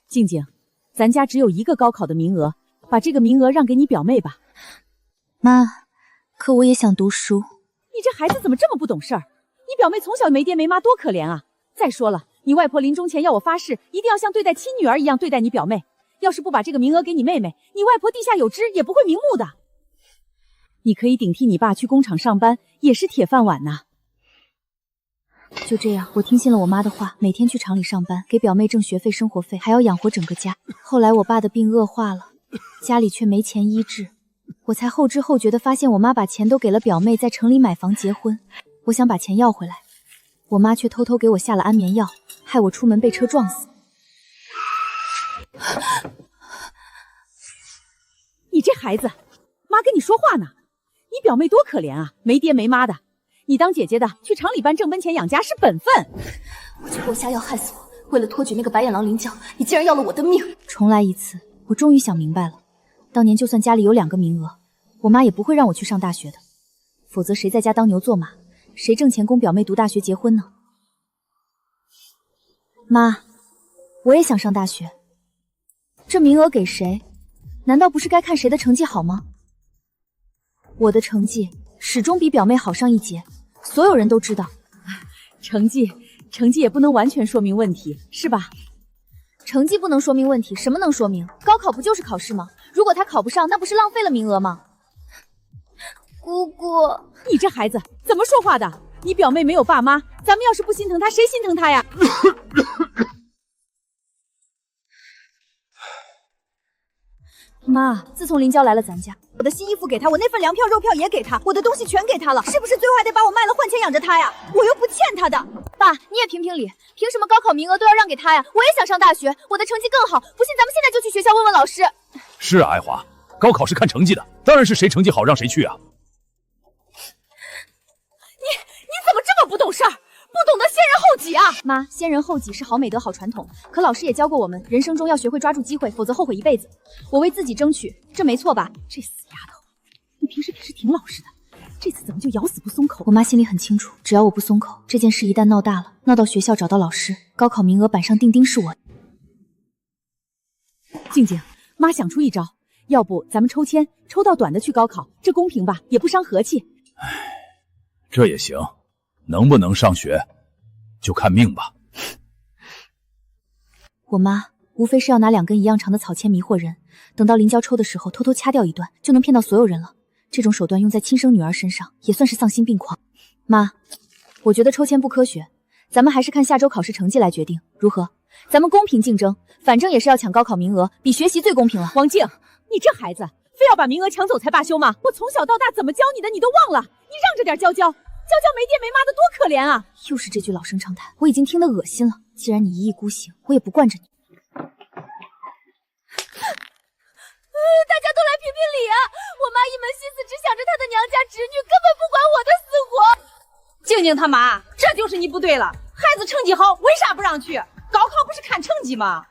静静，咱家只有一个高考的名额，把这个名额让给你表妹吧。妈，可我也想读书。你这孩子怎么这么不懂事儿？你表妹从小没爹没妈，多可怜啊！再说了，你外婆临终前要我发誓，一定要像对待亲女儿一样对待你表妹。要是不把这个名额给你妹妹，你外婆地下有知，也不会瞑目的。你可以顶替你爸去工厂上班，也是铁饭碗呐。就这样，我听信了我妈的话，每天去厂里上班，给表妹挣学费、生活费，还要养活整个家。后来我爸的病恶化了，家里却没钱医治，我才后知后觉的发现，我妈把钱都给了表妹，在城里买房结婚。我想把钱要回来，我妈却偷偷给我下了安眠药，害我出门被车撞死。你这孩子，妈跟你说话呢。你表妹多可怜啊，没爹没妈的。你当姐姐的去厂里搬挣奔钱养家是本分。我就给我下药害死我，为了托举那个白眼狼林娇，你竟然要了我的命！重来一次，我终于想明白了，当年就算家里有2个名额，我妈也不会让我去上大学的。否则谁在家当牛做马，谁挣钱供表妹读大学结婚呢？妈，我也想上大学，这名额给谁？难道不是该看谁的成绩好吗？我的成绩始终比表妹好上一截，所有人都知道。成绩也不能完全说明问题，是吧？成绩不能说明问题，什么能说明？高考不就是考试吗？如果他考不上，那不是浪费了名额吗？姑姑，你这孩子怎么说话的？你表妹没有爸妈，咱们要是不心疼她，谁心疼她呀？妈，自从林娇来了咱家，我的新衣服给她，我那份粮票肉票也给她，我的东西全给她了，是不是最后还得把我卖了换钱养着她呀？我又不欠她的。爸，你也评评理，凭什么高考名额都要让给她呀？我也想上大学，我的成绩更好，不信咱们现在就去学校问问老师。是啊，爱华，高考是看成绩的，当然是谁成绩好让谁去啊。你怎么这么不懂事儿？不懂得先人后己啊！妈，先人后己是好美德好传统，可老师也教过我们，人生中要学会抓住机会，否则后悔一辈子。我为自己争取，这没错吧？这死丫头，你平时挺老实的，这次怎么就咬死不松口？我妈心里很清楚，只要我不松口，这件事一旦闹大了，闹到学校找到老师，高考名额板上钉钉是我。静静，妈想出一招，要不咱们抽签，抽到短的去高考，这公平吧？也不伤和气。唉，这也行。能不能上学，就看命吧。我妈无非是要拿2根一样长的草签迷惑人，等到林娇抽的时候，偷偷掐掉一段，就能骗到所有人了。这种手段用在亲生女儿身上，也算是丧心病狂。妈，我觉得抽签不科学，咱们还是看下周考试成绩来决定，如何？咱们公平竞争，反正也是要抢高考名额，比学习最公平了。王静，你这孩子非要把名额抢走才罢休吗？我从小到大怎么教你的，你都忘了？你让着点娇娇。娇娇没爹没妈的多可怜啊！又是这句老生常谈，我已经听得恶心了。既然你一意孤行，我也不惯着你。大家都来评评理啊！我妈一门心思只想着她的娘家侄女，根本不管我的死活。静静他妈，这就是你不对了。孩子成绩好，为啥不让去？高考不是看成绩吗？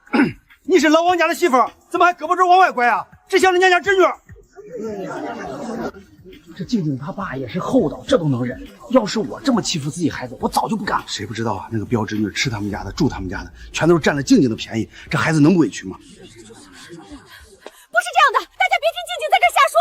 你是老王家的媳妇儿，怎么还胳膊肘往外拐啊？只想着娘家侄女。这静静他爸也是厚道，这都能忍。要是我这么欺负自己孩子，我早就不干了。谁不知道啊？那个彪侄女吃他们家的，住他们家的，全都是占了静静的便宜。这孩子能不委屈吗？不是这样的，大家别听静静在这瞎说。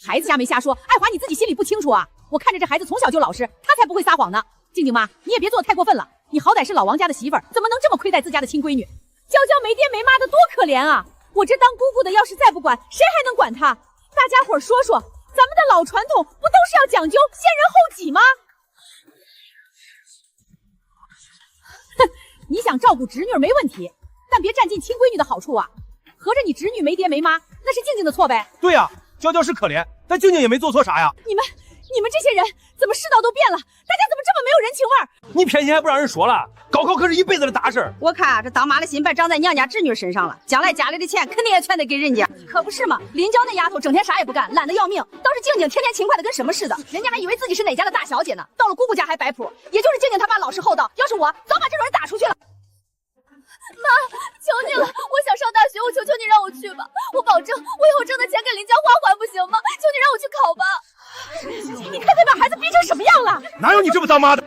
孩子瞎没瞎说，爱华你自己心里不清楚啊？我看着这孩子从小就老实，他才不会撒谎呢。静静妈，你也别做得太过分了。你好歹是老王家的媳妇儿，怎么能这么亏待自家的亲闺女？娇娇没爹没妈的多可怜啊！我这当姑姑的要是再不管，谁还能管她？大家伙说说。咱们的老传统不都是要讲究先人后己吗？哼，你想照顾侄女没问题，但别占尽亲闺女的好处啊！合着你侄女没爹没妈，那是静静的错呗？对呀，娇娇是可怜，但静静也没做错啥呀。你们这些人怎么世道都变了？大家怎么这么没有人情味儿？你偏心还不让人说了？高考可是一辈子的大事。我看这当妈的心白长在娘家侄女身上了，将来家里的钱肯定也全得给人家。可不是嘛，林娇那丫头整天啥也不干，懒得要命，倒是静静天天勤快的跟什么似的，人家还以为自己是哪家的大小姐呢，到了姑姑家还摆谱。也就是静静她爸老实厚道，要是我早把这种人打出去了。妈，求你了，我想上大学，我求求你让我去吧，我保证我以后挣的钱给林娇花还，不行吗？求你让我去考吧。你看他把孩子逼成什么样了？哪有你这么当妈的？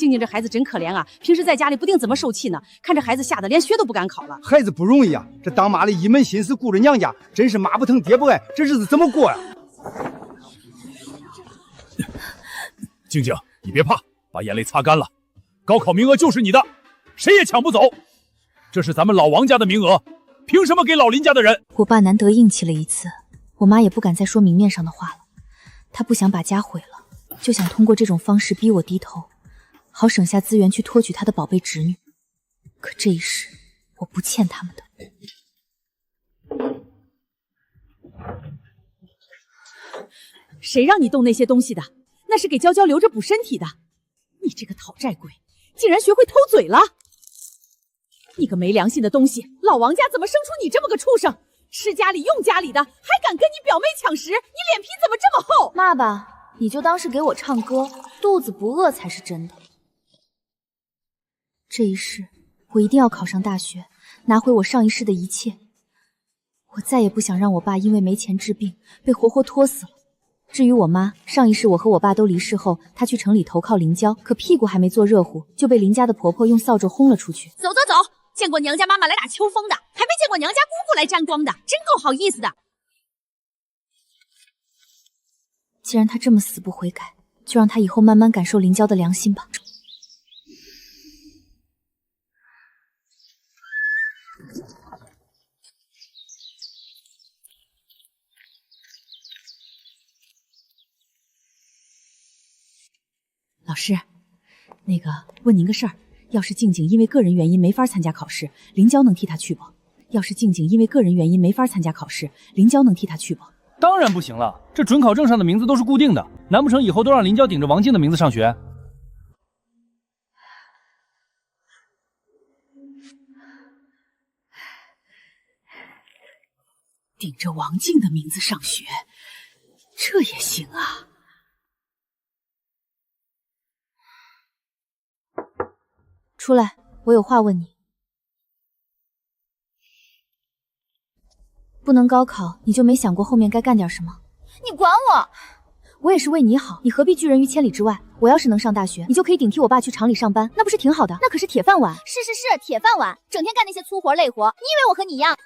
静静这孩子真可怜啊，平时在家里不定怎么受气呢，看这孩子吓得连学都不敢考了。孩子不容易啊，这当妈的一门心思顾着娘家，真是妈不疼爹不爱，这日子怎么过呀？静静，你别怕，把眼泪擦干了。高考名额就是你的，谁也抢不走。这是咱们老王家的名额，凭什么给老林家的人？我爸难得硬气了一次，我妈也不敢再说明面上的话了。她不想把家毁了，就想通过这种方式逼我低头，好省下资源去托举她的宝贝侄女。可这一世，我不欠他们的。谁让你动那些东西的？那是给娇娇留着补身体的。你这个讨债鬼，竟然学会偷嘴了！你个没良心的东西，老王家怎么生出你这么个畜生？吃家里用家里的，还敢跟你表妹抢食，你脸皮怎么这么厚？骂吧，你就当是给我唱歌，肚子不饿才是真的。这一世，我一定要考上大学，拿回我上一世的一切。我再也不想让我爸因为没钱治病，被活活拖死了。至于我妈，上一世我和我爸都离世后，她去城里投靠林娇，可屁股还没坐热乎，就被林家的婆婆用扫帚轰了出去。走走走，见过娘家妈妈来打秋风的，还没见过娘家姑姑来沾光的，真够好意思的。既然她这么死不悔改，就让她以后慢慢感受林娇的良心吧。老师，那个问您个事儿，要是静静因为个人原因没法参加考试，林娇能替她去不？要是静静因为个人原因没法参加考试，林娇能替她去不？当然不行了，这准考证上的名字都是固定的，难不成以后都让林娇顶着王静的名字上学？顶着王静的名字上学，这也行啊？出来，我有话问你。不能高考，你就没想过后面该干点什么？你管我！我也是为你好，你何必拒人于千里之外？我要是能上大学，你就可以顶替我爸去厂里上班，那不是挺好的？那可是铁饭碗。是，铁饭碗，整天干那些粗活累活。你以为我和你一样？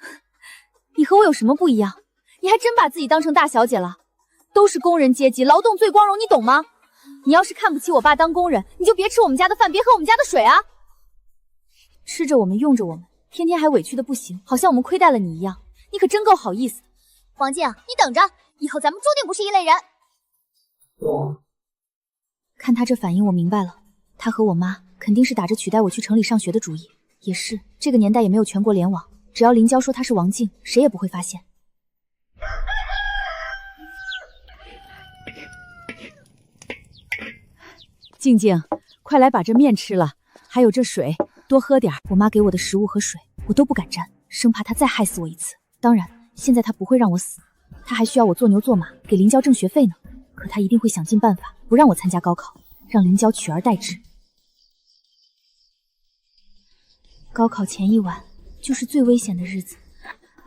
你和我有什么不一样？你还真把自己当成大小姐了？都是工人阶级，劳动最光荣，你懂吗？你要是看不起我爸当工人，你就别吃我们家的饭，别喝我们家的水啊！吃着我们，用着我们，天天还委屈的不行，好像我们亏待了你一样。你可真够好意思。王静，你等着，以后咱们注定不是一类人。看他这反应，我明白了，他和我妈肯定是打着取代我去城里上学的主意。也是，这个年代也没有全国联网，只要林娇说她是王静，谁也不会发现。静静，快来把这面吃了，还有这水，多喝点。我妈给我的食物和水，我都不敢沾，生怕她再害死我一次。当然，现在她不会让我死，她还需要我做牛做马，给林娇挣学费呢。可她一定会想尽办法不让我参加高考，让林娇取而代之。高考前一晚就是最危险的日子。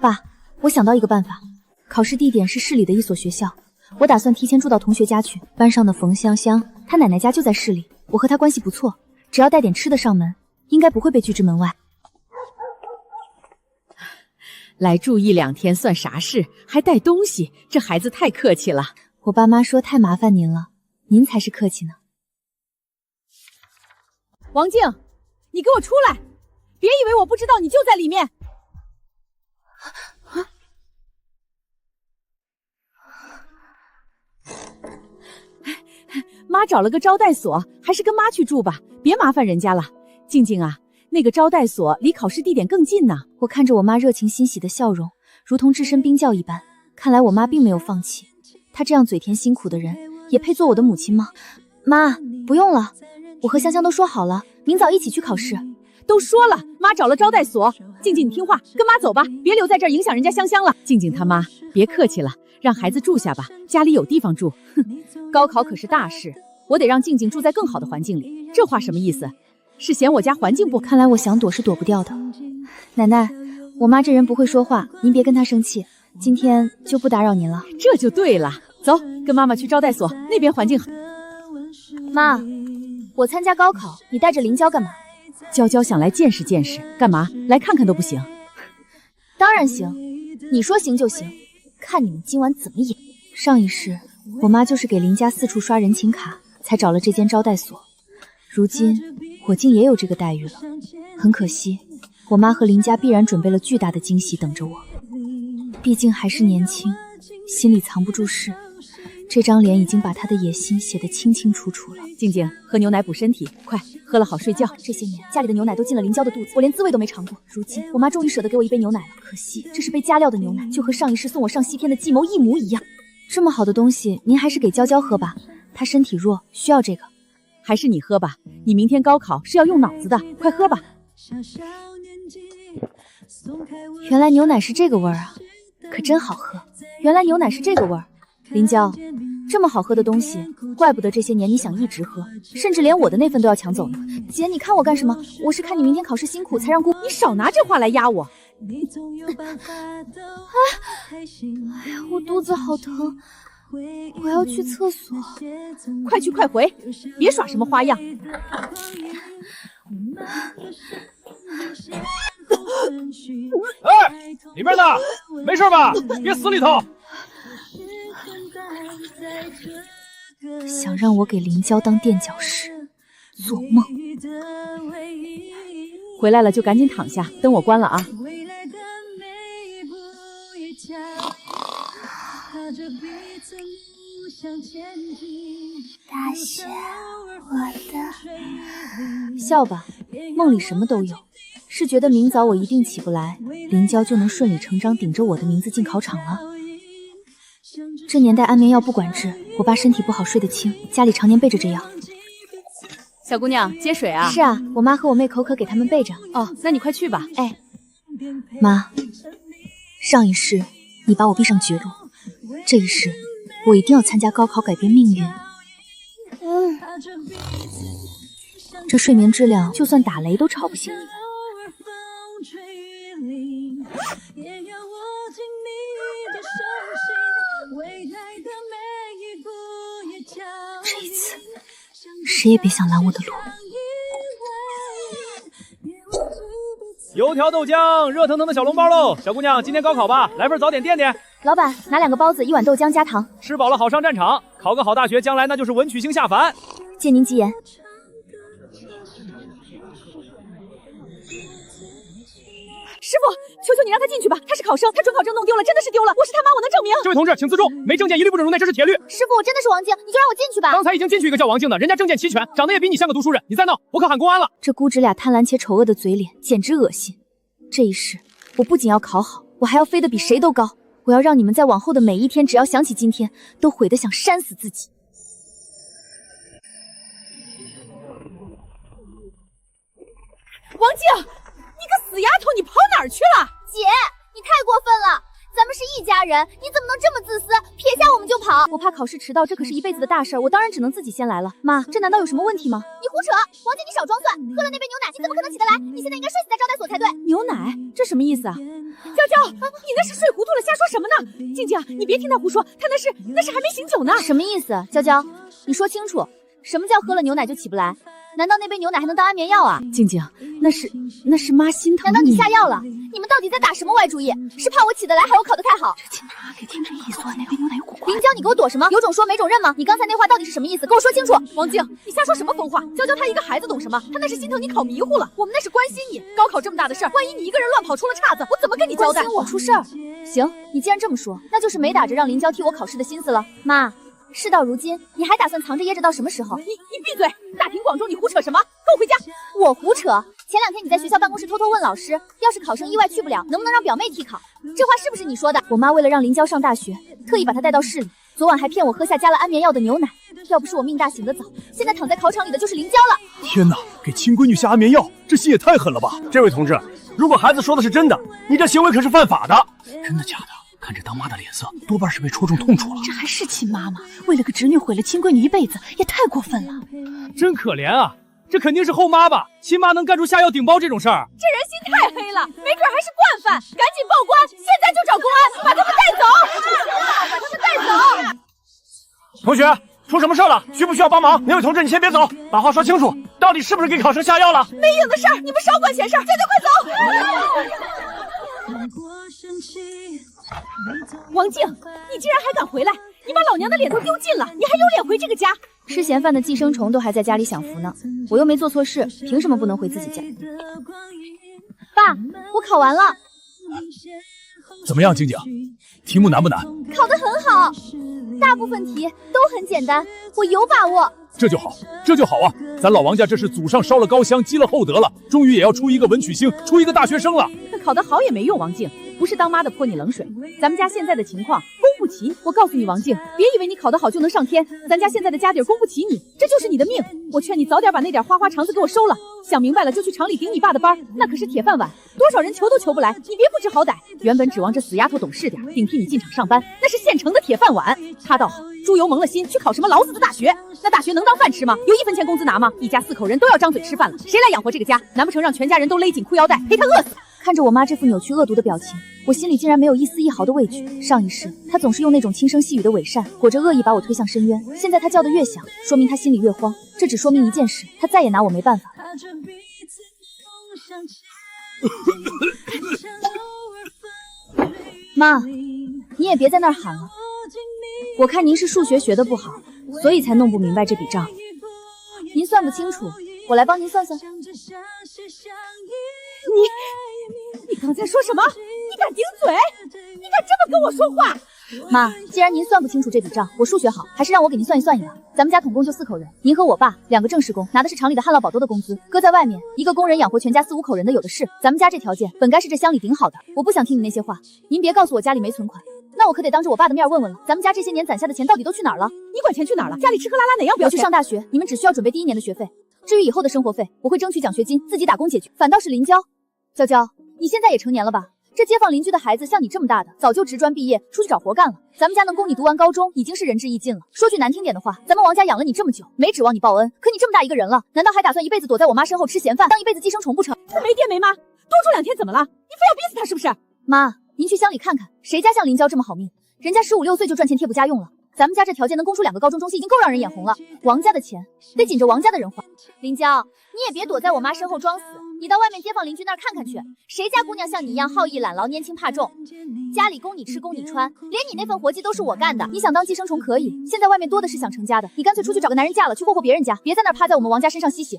爸，我想到一个办法，考试地点是市里的一所学校，我打算提前住到同学家去。班上的冯香香，她奶奶家就在市里，我和她关系不错，只要带点吃的上门，应该不会被拒之门外。来住1-2天算啥事？还带东西，这孩子太客气了。我爸妈说太麻烦您了，您才是客气呢。王静，你给我出来！别以为我不知道你就在里面。妈找了个招待所，还是跟妈去住吧，别麻烦人家了。静静啊，那个招待所离考试地点更近呢。我看着我妈热情欣喜的笑容，如同置身冰窖一般。看来我妈并没有放弃，她这样嘴甜辛苦的人，也配做我的母亲吗？妈，不用了，我和香香都说好了，明早一起去考试。都说了，妈找了招待所。静静，你听话，跟妈走吧，别留在这儿影响人家香香了。静静他妈，别客气了，让孩子住下吧，家里有地方住。哼，高考可是大事，我得让静静住在更好的环境里。这话什么意思？是嫌我家环境不？看来我想躲是躲不掉的。奶奶，我妈这人不会说话，您别跟她生气。今天就不打扰您了。这就对了，走，跟妈妈去招待所，那边环境好。妈，我参加高考，你带着林娇干嘛？娇娇想来见识见识，干嘛？来看看都不行？当然行，你说行就行，看你们今晚怎么演。上一世，我妈就是给林家四处刷人情卡，才找了这间招待所。如今我竟也有这个待遇了，很可惜，我妈和林家必然准备了巨大的惊喜等着我。毕竟还是年轻，心里藏不住事。这张脸已经把她的野心写得清清楚楚了。静静，喝牛奶补身体，快喝了好睡觉。这些年家里的牛奶都进了林娇的肚子，我连滋味都没尝过。如今我妈终于舍得给我一杯牛奶了，可惜这是被加料的牛奶，就和上一世送我上西天的计谋一模一样。这么好的东西，您还是给娇娇喝吧，她身体弱，需要这个。还是你喝吧，你明天高考是要用脑子的，快喝吧。原来牛奶是这个味儿啊，可真好喝。原来牛奶是这个味儿。林娇，这么好喝的东西，怪不得这些年你想一直喝，甚至连我的那份都要抢走呢。姐，你看我干什么？我是看你明天考试辛苦才让姑……你少拿这话来压我。哎呀，我肚子好疼，我要去厕所。快去快回，别耍什么花样。哎，里面的没事吧？别死里头。想让我给林娇当垫脚石，做梦。回来了就赶紧躺下，灯我关了啊。大雪，我的。笑吧，梦里什么都有。是觉得明早我一定起不来，林娇就能顺理成章顶着我的名字进考场了。这年代安眠药不管治，我爸身体不好睡得轻，家里常年备着这药。小姑娘接水啊？是啊，我妈和我妹口渴给他们备着。哦，那你快去吧。哎，妈，上一世你把我逼上绝路，这一世我一定要参加高考改变命运。这睡眠质量就算打雷都吵不醒你们。这一次谁也别想拦我的路。油条豆浆，热腾腾的小笼包喽！小姑娘，今天高考吧，来份早点垫垫。老板，拿2个包子，1碗豆浆加糖。吃饱了好上战场，考个好大学，将来那就是文曲星下凡。借您吉言。师傅，求求你让他进去吧，他是考生，他准考证弄丢了，真的是丢了，我是他妈，我能证明。这位同志，请自重，没证件一律不准入内，这是铁律。师傅，我真的是王静，你就让我进去吧。刚才已经进去一个叫王静的，人家证件齐全，长得也比你像个读书人，你再闹，我可喊公安了。这姑侄俩贪婪且丑恶的嘴脸，简直恶心。这一世，我不仅要考好，我还要飞得比谁都高。我要让你们在往后的每一天，只要想起今天，都悔得想扇死自己。王静，你个死丫头，你跑哪儿去了？姐，你太过分了！咱们是一家人，你怎么能这么自私，撇下我们就跑？我怕考试迟到，这可是一辈子的大事儿，我当然只能自己先来了。妈，这难道有什么问题吗？你胡扯！王静，你少装蒜！喝了那杯牛奶，你怎么可能起得来？你现在应该睡死在招待所才对。牛奶？这什么意思啊？娇娇，你那是睡糊涂了，瞎说什么呢？静静，你别听他胡说，他那是还没醒酒呢。什么意思？娇娇，你说清楚，什么叫喝了牛奶就起不来？难道那杯牛奶还能当安眠药啊？静静，那是妈心疼你。难道你下药了？你们到底在打什么歪主意？是怕我起得来，还我考得太好？这警察给听着一说，那杯牛奶有古怪。林娇，你给我躲什么？有种说没种认吗？你刚才那话到底是什么意思？跟我说清楚。王静，你瞎说什么疯话？娇娇她一个孩子懂什么？她那是心疼你考迷糊了。我们那是关心你，高考这么大的事儿，万一你一个人乱跑出了岔子，我怎么跟你交代？关心我出事儿？行，你既然这么说，那就是没打着让林娇替我考试的心思了。妈。事到如今，你还打算藏着掖着到什么时候？你闭嘴！大庭广众，你胡扯什么？跟我回家！我胡扯？前2天你在学校办公室偷偷问老师，要是考生意外去不了，能不能让表妹替考？这话是不是你说的？我妈为了让林娇上大学，特意把她带到市里，昨晚还骗我喝下加了安眠药的牛奶。要不是我命大醒得早，现在躺在考场里的就是林娇了。天哪，给亲闺女下安眠药，这心也太狠了吧！这位同志，如果孩子说的是真的，你这行为可是犯法的。真的假的？看这当妈的脸色，多半是被戳中痛处了。这还是亲妈吗？为了个侄女毁了亲闺女一辈子，也太过分了。真可怜啊，这肯定是后妈吧？亲妈能干出下药顶包这种事儿？这人心太黑了，没准还是惯犯，赶紧报官，现在就找公安，把他们带走！把他们带走！同学，出什么事了？需不需要帮忙？哪位同志，你先别走，把话说清楚，到底是不是给考生下药了？没影的事儿，你们少管闲事儿，快走快走！王静，你竟然还敢回来！你把老娘的脸都丢尽了，你还有脸回这个家？吃闲饭的寄生虫都还在家里享福呢，我又没做错事，凭什么不能回自己家？爸，我考完了。怎么样，静静？题目难不难？考得很好，大部分题都很简单，我有把握。这就好，这就好啊！咱老王家这是祖上烧了高香，积了厚德了，终于也要出一个文曲星，出一个大学生了。那考得好也没用，王静，不是当妈的泼你冷水。咱们家现在的情况供不齐，我告诉你，王静，别以为你考得好就能上天，咱家现在的家底供不起你，这就是你的命。我劝你早点把那点花花肠子给我收了，想明白了就去厂里顶你爸的班，那可是铁饭碗，多少人求都求不来，你别不知好歹。原本指望这死丫头懂事点，顶替你进厂上班，那是现成的铁饭碗。他倒好，猪油蒙了心，去考什么老死的大学？那大学能当饭吃吗？有1分钱工资拿吗？一家4口人都要张嘴吃饭了，谁来养活这个家？难不成让全家人都勒紧裤腰带陪他饿死？看着我妈这副扭曲恶毒的表情，我心里竟然没有一丝一毫的畏惧。上一世，她总是用那种轻声细语的伪善，裹着恶意把我推向深渊。现在她叫得越响，说明她心里越慌。这只说明一件事，她再也拿我没办法。妈，你也别在那儿喊了。我看您是数学学得不好，所以才弄不明白这笔账。您算不清楚，我来帮您算算。你刚才说什么？你敢顶嘴？你敢这么跟我说话？妈，既然您算不清楚这笔账，我数学好，还是让我给您算一算吧。咱们家总共就4口人，您和我爸2个正式工，拿的是厂里的旱涝保收的工资，搁在外面1个工人养活全家4、5口人的有的是。咱们家这条件本该是这乡里顶好的，我不想听你那些话。您别告诉我家里没存款，那我可得当着我爸的面问问了，咱们家这些年攒下的钱到底都去哪儿了？你管钱去哪儿了？家里吃喝拉拉哪样不要钱？我去上大学，你们只需要准备第1年的学费，至于以后的生活费，我会争取奖学金，自己打工解决。反倒是林娇，娇娇，你现在也成年了吧？这街坊邻居的孩子像你这么大的，早就职专毕业出去找活干了。咱们家能供你读完高中，已经是仁至义尽了。说句难听点的话，咱们王家养了你这么久，没指望你报恩，可你这么大一个人了，难道还打算一辈子躲在我妈身后吃闲饭，当一辈子寄生虫不成？他没爹没妈，多住2天怎么了？你非要逼死他是不是？妈，您去乡里看看，谁家像林娇这么好命？人家15、16岁就赚钱贴补家用了。咱们家这条件能供出2个高中中戏，已经够让人眼红了。王家的钱得紧着王家的人花。林娇，你也别躲在我妈身后装死，你到外面街坊邻居那儿看看去，谁家姑娘像你一样好逸懒劳、年轻怕重，家里供你吃供你穿，连你那份活计都是我干的。你想当寄生虫可以，现在外面多的是想成家的，你干脆出去找个男人嫁了，去霍霍别人家，别在那儿趴在我们王家身上吸血。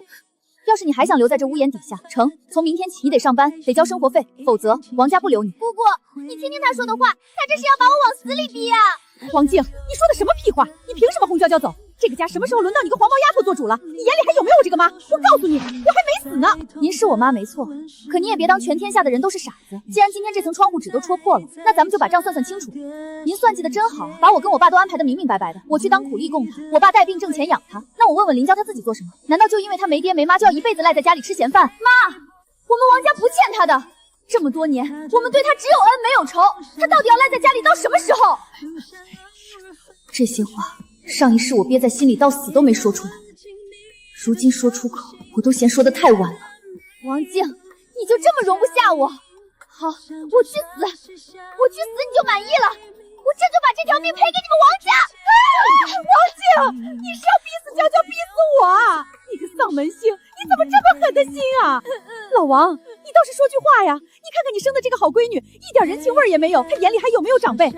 要是你还想留在这屋檐底下，成，从明天起你得上班，得交生活费，否则王家不留你。姑姑，你听听他说的话，他这是要把我往死里逼啊！王静，你说的什么屁话？你凭什么轰娇娇走？这个家什么时候轮到你个黄毛丫头做主了？你眼里还有没有我这个妈？我告诉你，我还没死呢！您是我妈没错，可你也别当全天下的人都是傻子。既然今天这层窗户纸都戳破了，那咱们就把账算算清楚。您算计的真好，把我跟我爸都安排的明明白白的。我去当苦力供他，我爸带病挣钱养他。那我问问林娇她自己做什么？难道就因为她没爹没妈，就要一辈子赖在家里吃闲饭？妈，我们王家不欠他的，这么多年我们对他只有恩没有仇，他到底要赖在家里到什么时候？这些话上一世我憋在心里到死都没说出来，如今说出口，我都嫌说得太晚了。王静，你就这么容不下我？好，我去死，你就满意了，我这就把这条命赔给你们王家。王静，你是要逼死娇娇，逼死我啊！你个丧门星，你怎么这么狠的心啊？老王，你倒是说句话呀！你看看你生的这个好闺女，一点人情味也没有，她眼里还有没有长辈？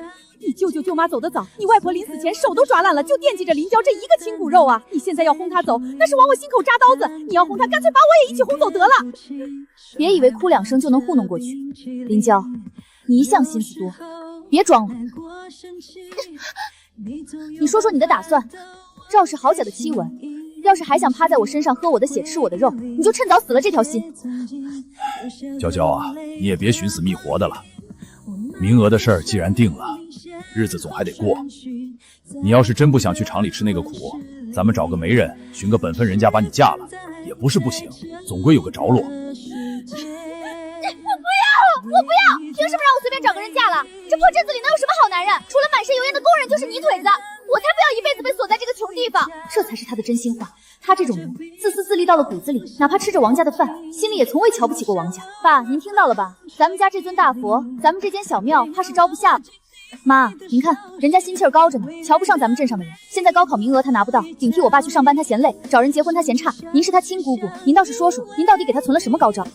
你舅舅舅妈走得早，你外婆临死前手都抓烂了，就惦记着林娇这一个亲骨肉啊！你现在要轰她走，那是往我心口扎刀子。你要轰她，干脆把我也一起轰走得了。别以为哭2声就能糊弄过去，林娇，你一向心思多，别装了。你说说你的打算，赵氏好假的妻文，要是还想趴在我身上喝我的血吃我的肉，你就趁早死了这条心。娇娇啊，你也别寻死觅活的了。名额的事儿既然定了，日子总还得过。你要是真不想去厂里吃那个苦，咱们找个媒人，寻个本分人家把你嫁了，也不是不行，总归有个着落。我不要！凭什么让我随便找个人嫁了？这破镇子里能有什么好男人？除了满身油烟的工人，就是泥腿子。我才不要一辈子被锁在这个穷地方。这才是他的真心话。他这种人，自私自利到了骨子里，哪怕吃着王家的饭，心里也从未瞧不起过王家。爸，您听到了吧？咱们家这尊大佛，咱们这间小庙，怕是招不下了。妈，您看人家心气儿高着呢，瞧不上咱们镇上的人。现在高考名额他拿不到，顶替我爸去上班他嫌累，找人结婚他嫌差。您是他亲姑姑，您倒是说说，您到底给他存了什么高招？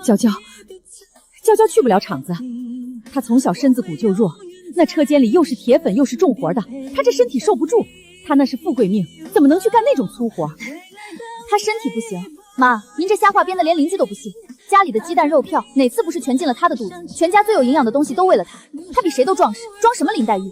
娇娇去不了厂子，她从小身子骨就弱，那车间里又是铁粉又是重活的，她这身体受不住。她那是富贵命，怎么能去干那种粗活？她身体不行。妈，您这瞎话编的连邻居都不信。家里的鸡蛋肉票哪次不是全进了她的肚子？全家最有营养的东西都为了她，她比谁都壮实，装什么林黛玉？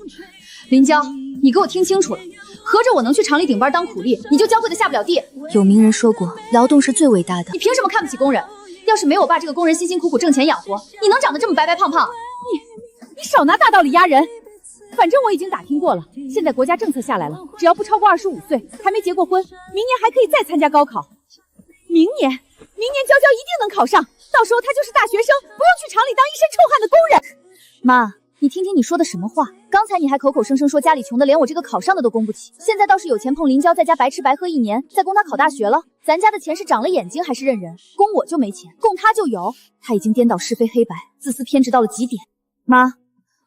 林娇，你给我听清楚了，合着我能去厂里顶班当苦力，你就娇贵的下不了地？有名人说过，劳动是最伟大的。你凭什么看不起工人？要是没我爸这个工人辛辛苦苦挣钱养活，你能长得这么白白胖胖？你少拿大道理压人。反正我已经打听过了，现在国家政策下来了，只要不超过25岁，还没结过婚，明年还可以再参加高考。明年娇娇一定能考上，到时候她就是大学生，不用去厂里当一身臭汗的工人。妈，你听听你说的什么话？刚才你还口口声声说家里穷的连我这个考上的都供不起，现在倒是有钱碰林娇在家白吃白喝1年，再供她考大学了。咱家的钱是长了眼睛还是认人？供我就没钱，供她就有。她已经颠倒是非黑白，自私偏执到了极点。妈，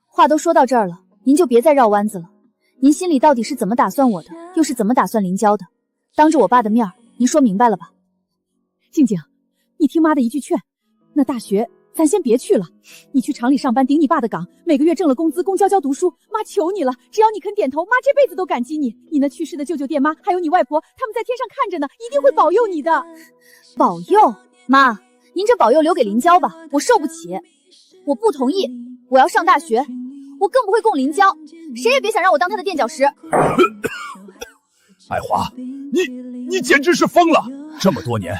话都说到这儿了，您就别再绕弯子了。您心里到底是怎么打算我的，又是怎么打算林娇的？当着我爸的面，您说明白了吧？静静，你听妈的一句劝，那大学咱先别去了，你去厂里上班顶你爸的岗，每个月挣了工资供娇娇读书，妈求你了，只要你肯点头，妈这辈子都感激你。你那去世的舅舅爹妈还有你外婆，他们在天上看着呢，一定会保佑你的。保佑？妈，您这保佑留给林娇吧，我受不起。我不同意，我要上大学，我更不会供林娇，谁也别想让我当她的垫脚石。爱华，你简直是疯了！这么多年，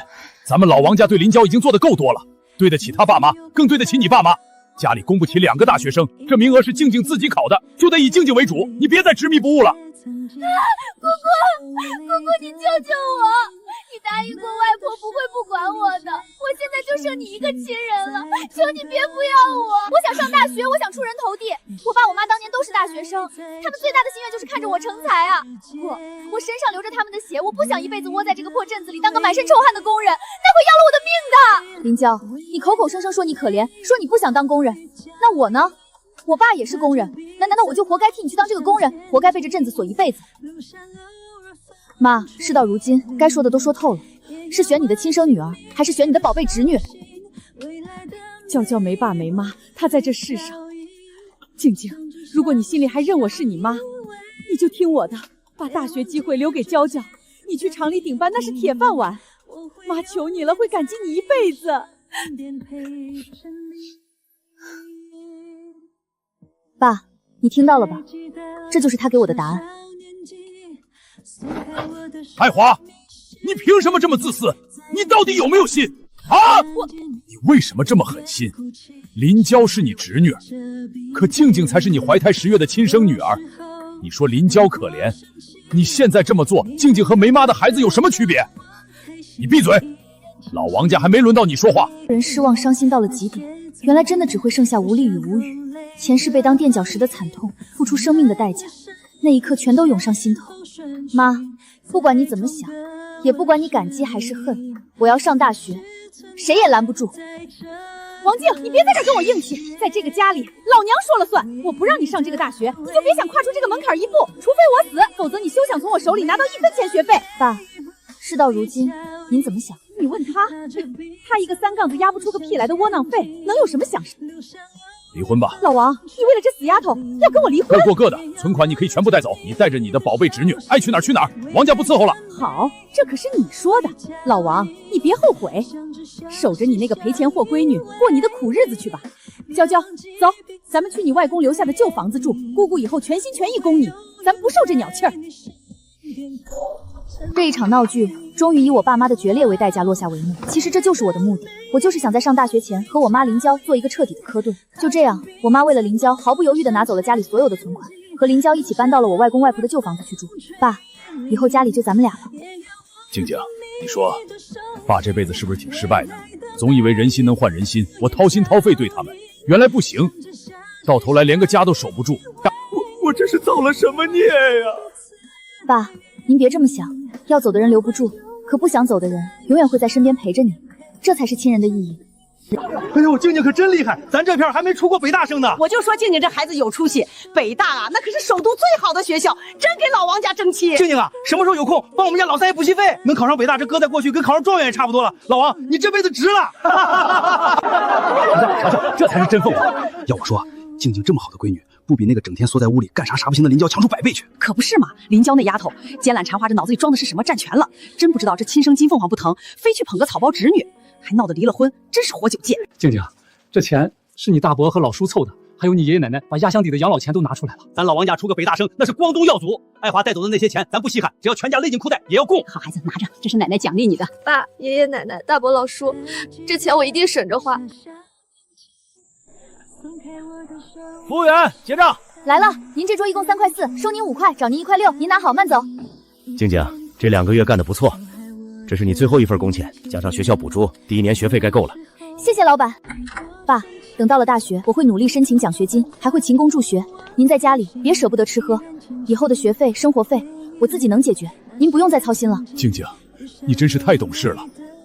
咱们老王家对林娇已经做得够多了，对得起他爸妈，更对得起你爸妈。家里供不起2个大学生，这名额是静静自己考的，就得以静静为主，你别再执迷不悟了。姑姑，你救救我！你答应过外婆不会不管我的，我现在就剩你一个亲人了，求你别不要我！我想上大学，我想出人头地。我爸我妈当年都是大学生，他们最大的心愿就是看着我成才啊！我身上流着他们的血，我不想一辈子窝在这个破镇子里当个满身臭汗的工人，那会要了我的命的。林娇，你口口声声说你可怜，说你不想当工人，那我呢？我爸也是工人，难道我就活该替你去当这个工人，活该被这镇子锁一辈子？妈，事到如今，该说的都说透了，是选你的亲生女儿，还是选你的宝贝侄女？娇娇没爸没妈，她在这世上。静静，如果你心里还认我是你妈，你就听我的，把大学机会留给娇娇，你去厂里顶班那是铁饭碗，妈求你了，会感激你一辈子。爸，你听到了吧？这就是他给我的答案。爱华，你凭什么这么自私？你到底有没有心啊？你为什么这么狠心？林娇是你侄女儿，可静静才是你怀胎10月的亲生女儿。你说林娇可怜，你现在这么做，静静和没妈的孩子有什么区别？你闭嘴！老王家还没轮到你说话。人失望伤心到了极点，原来真的只会剩下无力与无语。前世被当垫脚石的惨痛，付出生命的代价，那一刻全都涌上心头。妈，不管你怎么想，也不管你感激还是恨，我要上大学，谁也拦不住。王静，你别在这跟我硬气，在这个家里，老娘说了算，我不让你上这个大学，你就别想跨出这个门槛一步，除非我死，否则你休想从我手里拿到1分钱学费。爸，事到如今，您怎么想？你问他，他一个3杠子压不出个屁来的窝囊废，能有什么想？离婚吧，老王，你为了这死丫头要跟我离婚？各过各的，存款你可以全部带走，你带着你的宝贝侄女，爱去哪儿去哪儿，王家不伺候了。好，这可是你说的，老王，你别后悔，守着你那个赔钱货闺女，过你的苦日子去吧。娇娇，走，咱们去你外公留下的旧房子住，姑姑以后全心全意供你，咱不受这鸟气儿。这一场闹剧终于以我爸妈的决裂为代价落下帷幕。其实这就是我的目的，我就是想在上大学前和我妈林娇做一个彻底的磕顿。就这样，我妈为了林娇毫不犹豫地拿走了家里所有的存款，和林娇一起搬到了我外公外婆的旧房子去住。爸，以后家里就咱们俩了。静静，你说爸这辈子是不是挺失败的？总以为人心能换人心，我掏心掏肺对他们，原来不行，到头来连个家都守不住。我这是造了什么孽呀？爸，您别这么想，要走的人留不住，可不想走的人永远会在身边陪着你，这才是亲人的意义。哎呦，静静可真厉害，咱这片还没出过北大生呢。我就说静静这孩子有出息，北大啊，那可是首都最好的学校，真给老王家争气。静静啊，什么时候有空帮我们家老三爷补习费？能考上北大，这搁在过去跟考上状元也差不多了。老王，你这辈子值了。瞧瞧，这才是真凤凰。要我说，静静这么好的闺女，不比那个整天缩在屋里干啥啥不行的林娇强出100倍去。可不是嘛，林娇那丫头奸懒馋花，这脑子里装的是什么？占全了，真不知道这亲生金凤凰不疼，非去捧个草包侄女，还闹得离了婚，真是活久见。静静，这钱是你大伯和老叔凑的，还有你爷爷奶奶把压箱底的养老钱都拿出来了。咱老王家出个北大生，那是光宗耀祖。爱华带走的那些钱，咱不稀罕，只要全家勒进裤袋也要供。好孩子，拿着，这是奶奶奖励你的。爸、爷爷奶奶、大伯、老叔，这钱我一定省着花。服务员，结账。来了，您这桌一共3块4，收您5块，找您1块6，您拿好，慢走。静静，这2个月干得不错，这是你最后一份工钱，加上学校补助，第1年学费该够了。谢谢老板。爸，等到了大学，我会努力申请奖学金，还会勤工助学。您在家里别舍不得吃喝，以后的学费、生活费我自己能解决，您不用再操心了。静静，你真是太懂事了。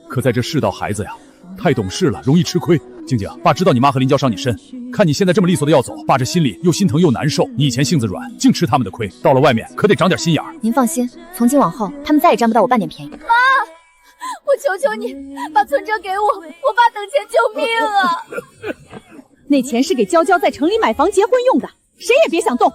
可在这世道，孩子呀，太懂事了容易吃亏。静静，爸知道你妈和林娇伤你身，看你现在这么利索的要走，爸这心里又心疼又难受。你以前性子软，净吃他们的亏，到了外面可得长点心眼儿。您放心，从今往后他们再也占不到我半点便宜。妈，我求求你把存折给我，我爸等钱救命啊！那钱是给娇娇在城里买房结婚用的，谁也别想动。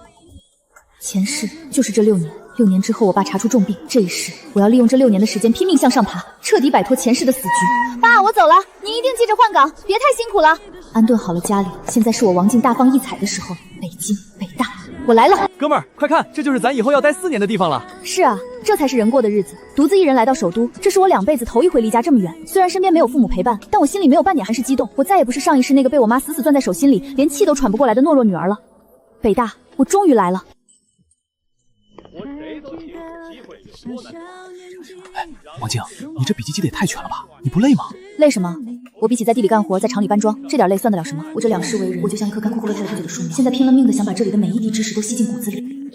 前世就是这6年，6年之后我爸查出重病，这一世我要利用这6年的时间拼命向上爬，彻底摆脱前世的死局。爸，我走了，您一定记着换岗，别太辛苦了。安顿好了家里，现在是我王静大放异彩的时候。北京北大，我来了。哥们儿，快看，这就是咱以后要待4年的地方了。是啊，这才是人过的日子。独自一人来到首都，这是我2辈子头一回离家这么远。虽然身边没有父母陪伴，但我心里没有半点寒是激动。我再也不是上一世那个被我妈死死攥在手心里，连气都喘不过来的懦弱女儿了。北大，我终于来了。哎，王静，你这笔记记得也太全了吧？你不累吗？累什么？我比起在地里干活，在厂里搬砖，这点累算得了什么？我这两世为人，我就像一棵干枯了太久的树苗，现在拼了命的想把这里的每一滴知识都吸进骨子里。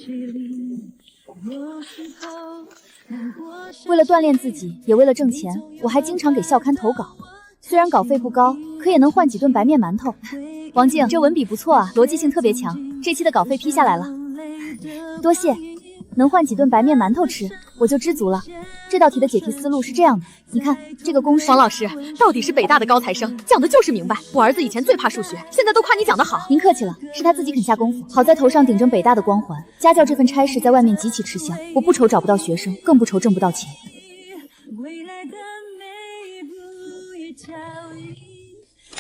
为了锻炼自己，也为了挣钱，我还经常给校刊投稿。虽然稿费不高，可也能换几顿白面馒头。王静，这文笔不错啊，逻辑性特别强。这期的稿费批下来了，多谢。能换几顿白面馒头吃，我就知足了。这道题的解题思路是这样的，你看这个公式。王老师到底是北大的高材生，讲的就是明白。我儿子以前最怕数学，现在都夸你讲得好。您客气了，是他自己肯下功夫。好在头上顶着北大的光环，家教这份差事在外面极其吃香。我不愁找不到学生，更不愁挣不到钱。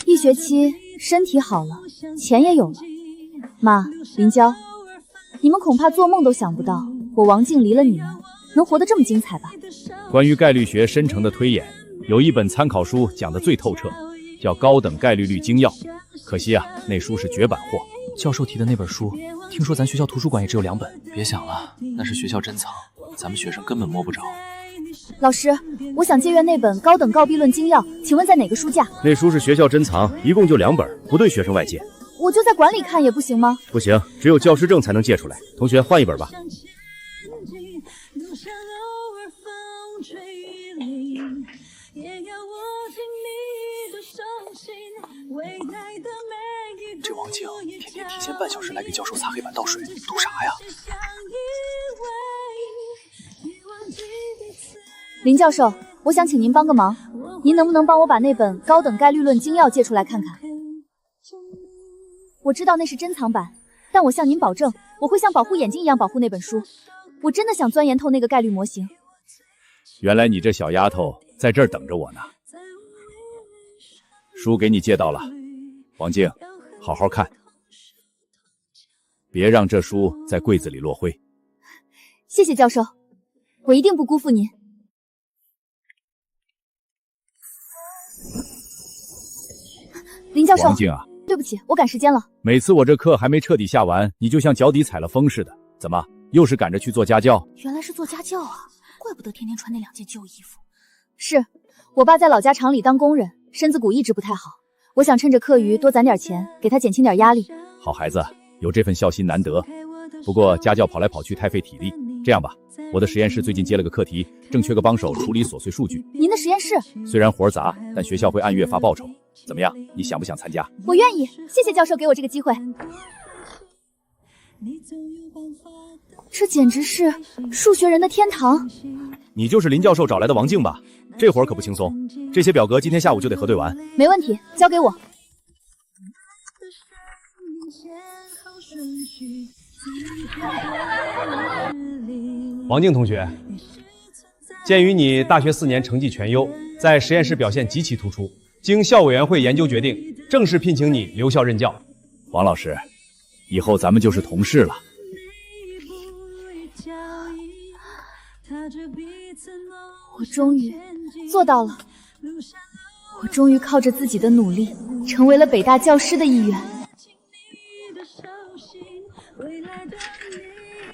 一学期，身体好了，钱也有了。妈，林娇，你们恐怕做梦都想不到，我王静离了你们，能活得这么精彩吧？关于概率学深层的推演，有一本参考书讲得最透彻，叫《高等概率律精要》。可惜啊，那书是绝版货。教授提的那本书，听说咱学校图书馆也只有2本。别想了，那是学校珍藏，咱们学生根本摸不着。老师，我想借阅那本《高等告必论精要》，请问在哪个书架？那书是学校珍藏，一共就2本，不对学生外借。我就在馆里看也不行吗？不行，只有教师证才能借出来。同学，换一本吧。这王静天天提前半小时来给教授擦黑板倒水，图啥呀？林教授，我想请您帮个忙，您能不能帮我把那本《高等概率论精要》借出来看看？我知道那是珍藏版，但我向您保证，我会像保护眼睛一样保护那本书。我真的想钻研透那个概率模型。原来你这小丫头在这儿等着我呢。书给你借到了，王静，好好看，别让这书在柜子里落灰。谢谢教授，我一定不辜负您。林教授，王静啊，对不起，我赶时间了。每次我这课还没彻底下完，你就像脚底踩了风似的。怎么，又是赶着去做家教？原来是做家教啊，怪不得天天穿那2件旧衣服。是，我爸在老家厂里当工人，身子骨一直不太好。我想趁着课余多攒点钱，给他减轻点压力。好孩子，有这份孝心难得。不过家教跑来跑去太费体力。这样吧，我的实验室最近接了个课题，正缺个帮手处理琐碎数据。您的实验室？虽然活杂，但学校会按月发报酬。怎么样？你想不想参加？我愿意，谢谢教授给我这个机会。这简直是数学人的天堂。你就是林教授找来的王静吧？这活儿可不轻松，这些表格今天下午就得核对完。没问题，交给我。王静同学，鉴于你大学4年成绩全优，在实验室表现极其突出，经校委员会研究决定，正式聘请你留校任教。王老师，以后咱们就是同事了。我终于做到了，我终于靠着自己的努力，成为了北大教师的一员。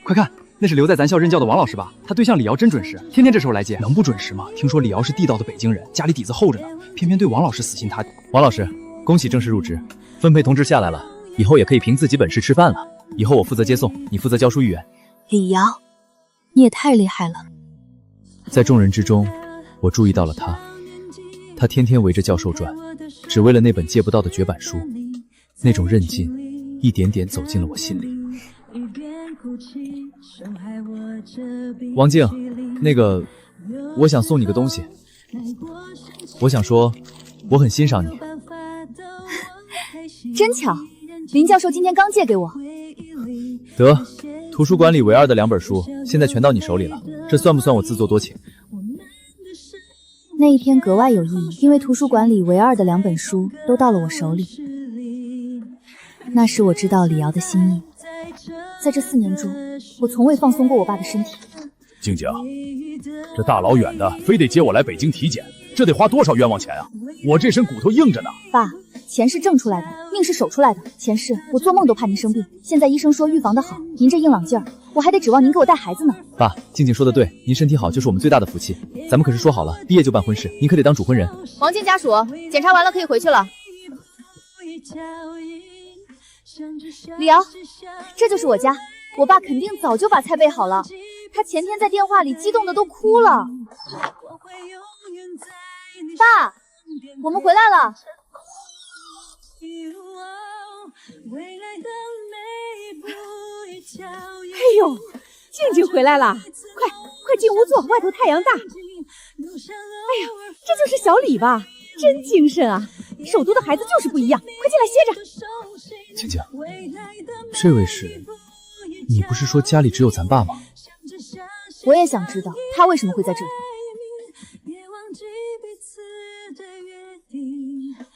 快看，那是留在咱校任教的王老师吧？他对象李瑶真准时，天天这时候来接，能不准时吗？听说李瑶是地道的北京人，家里底子厚着呢，偏偏对王老师死心塌地。王老师，恭喜正式入职，分配通知下来了，以后也可以凭自己本事吃饭了。以后我负责接送，你负责教书育园。李瑶，你也太厉害了。在众人之中，我注意到了他，他天天围着教授转，只为了那本借不到的绝版书，那种韧劲，一点点走进了我心里。王静，那个，我想送你个东西。我想说，我很欣赏你。真巧，林教授今天刚借给我。得，图书馆里唯二的2本书，现在全到你手里了，这算不算我自作多情？那一天格外有意义，因为图书馆里唯二的2本书都到了我手里。那时我知道李瑶的心意。在这4年中，我从未放松过我爸的身体。静静，这大老远的非得接我来北京体检，这得花多少冤枉钱啊！我这身骨头硬着呢。爸，钱是挣出来的，命是守出来的。前世我做梦都怕您生病，现在医生说预防的好，您这硬朗劲儿，我还得指望您给我带孩子呢。爸，静静说的对，您身体好就是我们最大的福气。咱们可是说好了，毕业就办婚事，您可得当主婚人。王静家属，检查完了可以回去了。李瑶，这就是我家，我爸肯定早就把菜备好了，他前天在电话里激动的都哭了。爸，我们回来了。哎呦，静静回来了，快进屋坐，外头太阳大。哎呀，这就是小李吧，真精神啊！首都的孩子就是不一样，快进来歇着。静静，这位是……你不是说家里只有咱爸吗？我也想知道他为什么会在这里。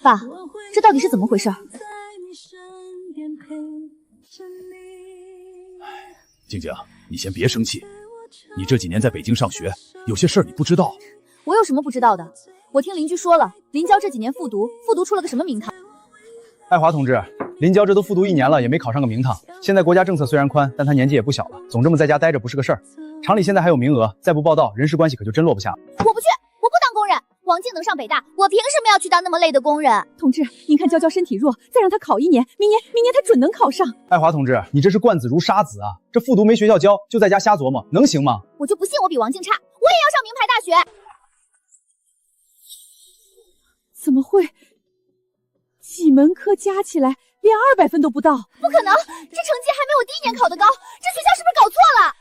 爸，这到底是怎么回事？静静，你先别生气，你这几年在北京上学，有些事儿你不知道。我有什么不知道的？我听邻居说了，林娇这几年复读出了个什么名堂。爱华同志，林娇这都复读1年了，也没考上个名堂。现在国家政策虽然宽，但她年纪也不小了，总这么在家待着不是个事儿。厂里现在还有名额，再不报到，人事关系可就真落不下了。我不去，我不当工人。王静能上北大，我凭什么要去当那么累的工人？同志，您看娇娇身体弱，再让她考1年，明年她准能考上。爱华同志，你这是惯子如杀子啊！这复读没学校教，就在家瞎琢磨，能行吗？我就不信我比王静差，我也要上名牌大学。怎么会？几门课加起来连200分都不到？不可能，这成绩还没我第1年考的高，这学校是不是搞错了？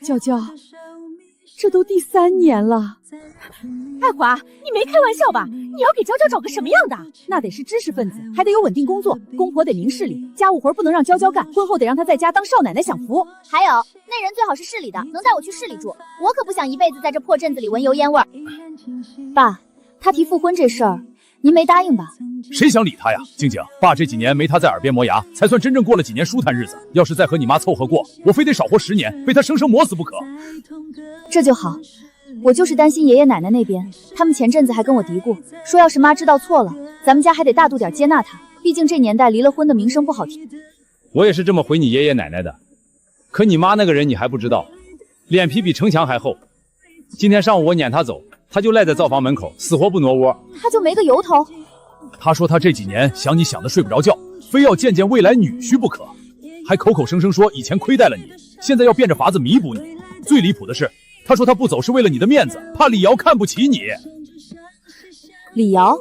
娇娇，这都第3年了。爱华，你没开玩笑吧？你要给娇娇找个什么样的？那得是知识分子，还得有稳定工作，公婆得明事理，家务活不能让娇娇干，婚后得让她在家当少奶奶享福。还有，那人最好是市里的，能带我去市里住，我可不想一辈子在这破镇子里闻油烟味儿。爸，他提复婚这事儿，您没答应吧？谁想理他呀？静静，爸这几年没他在耳边磨牙，才算真正过了几年舒坦日子。要是再和你妈凑合过，我非得少活10年，被他生生磨死不可。这就好，我就是担心爷爷奶奶那边，他们前阵子还跟我嘀咕，说要是妈知道错了，咱们家还得大度点接纳她，毕竟这年代离了婚的名声不好听。我也是这么回你爷爷奶奶的，可你妈那个人你还不知道，脸皮比城墙还厚。今天上午我撵她走，她就赖在灶房门口，死活不挪窝。她就没个由头。她说她这几年想你想得睡不着觉，非要见见未来女婿不可，还口口声声说以前亏待了你，现在要变着法子弥补你。最离谱的是，她说她不走是为了你的面子，怕李瑶看不起你。李瑶，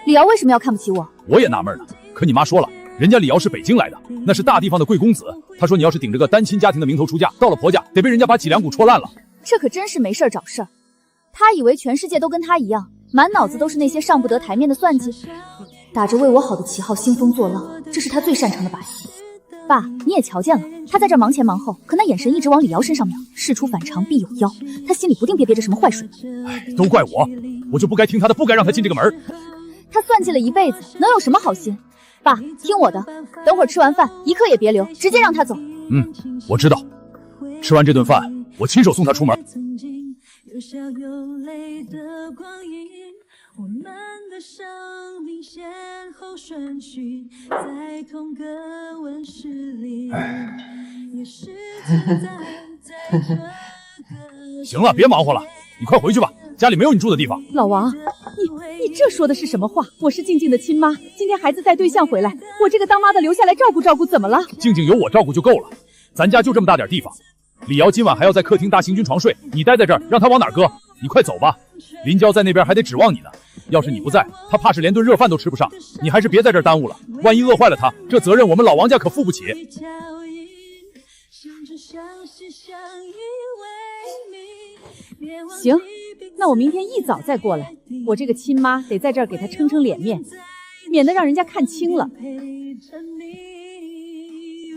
李瑶为什么要看不起我？我也纳闷呢。可你妈说了，人家李瑶是北京来的，那是大地方的贵公子。她说你要是顶着个单亲家庭的名头出嫁，到了婆家得被人家把脊梁骨戳烂了。这可真是没事儿找事儿。他以为全世界都跟他一样，满脑子都是那些上不得台面的算计，打着为我好的旗号兴风作浪，这是他最擅长的把戏。爸，你也瞧见了，他在这忙前忙后，可那眼神一直往李瑶身上瞄，事出反常必有妖，他心里不定憋着什么坏水。哎，都怪我就不该听他的，不该让他进这个门。他算计了一辈子，能有什么好心？爸，听我的，等会儿吃完饭一刻也别留，直接让他走。我知道。吃完这顿饭，我亲手送他出门。我们的生命先后顺序在同个温室里，也是行了，别忙活了，你快回去吧，家里没有你住的地方。老王，你这说的是什么话？我是静静的亲妈，今天孩子带对象回来，我这个当妈的留下来照顾照顾，怎么了？静静有我照顾就够了，咱家就这么大点地方。李瑶今晚还要在客厅大行军床睡，你待在这儿，让他往哪儿搁？你快走吧，林娇在那边还得指望你呢。要是你不在，他怕是连顿热饭都吃不上。你还是别在这儿耽误了，万一饿坏了他，这责任我们老王家可负不起。行，那我明天一早再过来，我这个亲妈得在这儿给他撑撑脸面，免得让人家看清了。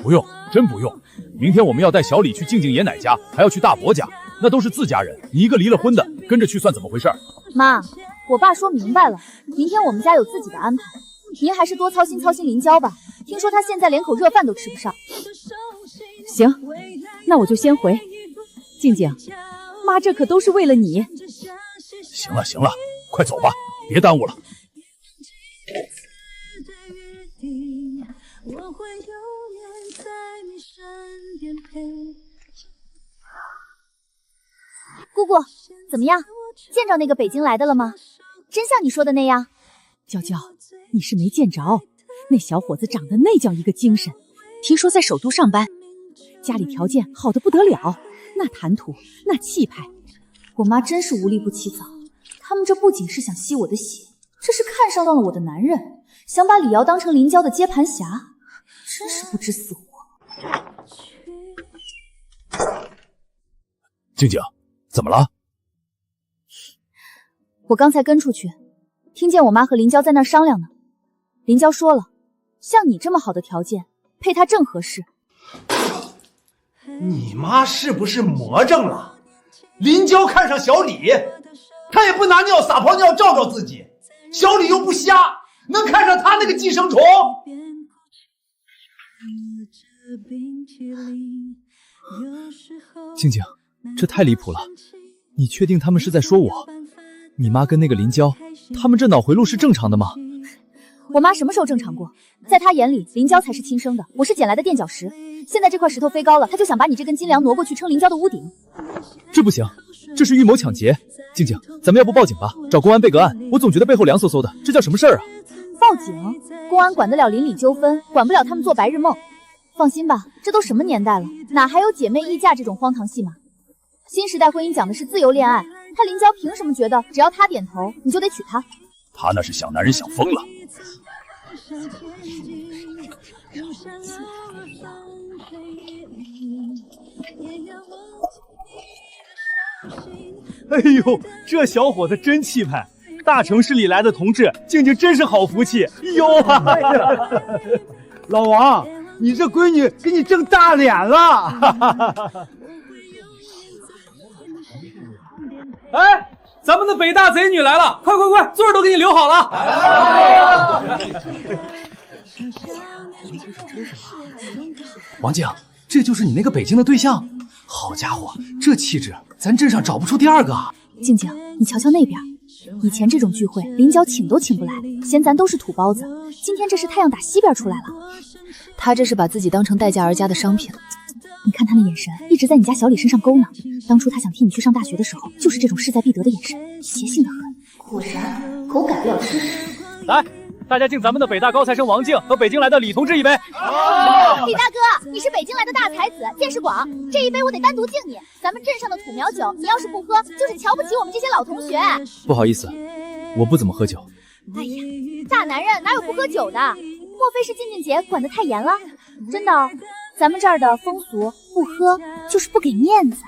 不用，真不用。明天我们要带小李去静静爷奶家，还要去大伯家，那都是自家人。你一个离了婚的跟着去算怎么回事？妈，我爸说明白了，明天我们家有自己的安排，您还是多操心操心林娇吧。听说她现在连口热饭都吃不上。行，那我就先回。静静，妈这可都是为了你。行了行了，快走吧，别耽误了。我会永远在你身边陪。姑姑，怎么样？见着那个北京来的了吗？真像你说的那样？娇娇，你是没见着，那小伙子长得那叫一个精神，听说在首都上班，家里条件好得不得了，那谈吐，那气派。我妈真是无利不起早，他们这不仅是想吸我的血，这是看上了我的男人，想把李瑶当成林娇的接盘侠，真是不知死活。静静，怎么了？我刚才跟出去，听见我妈和林娇在那儿商量呢。林娇说了，像你这么好的条件，配她正合适。你妈是不是魔怔了？林娇看上小李，她也不拿尿撒泡尿照照自己，小李又不瞎，能看上他那个寄生虫？静静，这太离谱了！你确定他们是在说我？你妈跟那个林娇，他们这脑回路是正常的吗？我妈什么时候正常过？在她眼里，林娇才是亲生的，我是捡来的垫脚石。现在这块石头飞高了，她就想把你这根金梁挪过去撑林娇的屋顶。这不行，这是预谋抢劫！静静，咱们要不报警吧，找公安备个案？我总觉得背后凉飕飕的，这叫什么事儿啊？报警？公安管得了邻里纠纷，管不了他们做白日梦。放心吧，这都什么年代了，哪还有姐妹议价这种荒唐戏码？新时代婚姻讲的是自由恋爱，他林娇凭什么觉得只要他点头，你就得娶她？他那是想男人想疯了。哎呦，这小伙子真气派！大城市里来的同志，静静真是好福气。哟哎呀，老王，你这闺女给你挣大脸了！哎，咱们的北大贼女来了，快快快，座儿都给你留好了。王静，这就是你那个北京的对象？好家伙，这气质，咱镇上找不出第二个啊！静静，你瞧瞧那边，以前这种聚会，林娇请都请不来，嫌咱都是土包子。今天这是太阳打西边出来了，他这是把自己当成待价而加的商品了。你看他那眼神，一直在你家小李身上勾呢。当初他想替你去上大学的时候，就是这种势在必得的眼神，邪性的很。果然，狗改不了吃屎。来，大家敬咱们的北大高材生王静和北京来的李同志一杯。李大哥，你是北京来的大才子，见识广，这一杯我得单独敬你。咱们镇上的土苗酒，你要是不喝，就是瞧不起我们这些老同学。不好意思，我不怎么喝酒。哎呀，大男人哪有不喝酒的？莫非是静静姐管得太严了？真的，咱们这儿的风俗，不喝就是不给面子。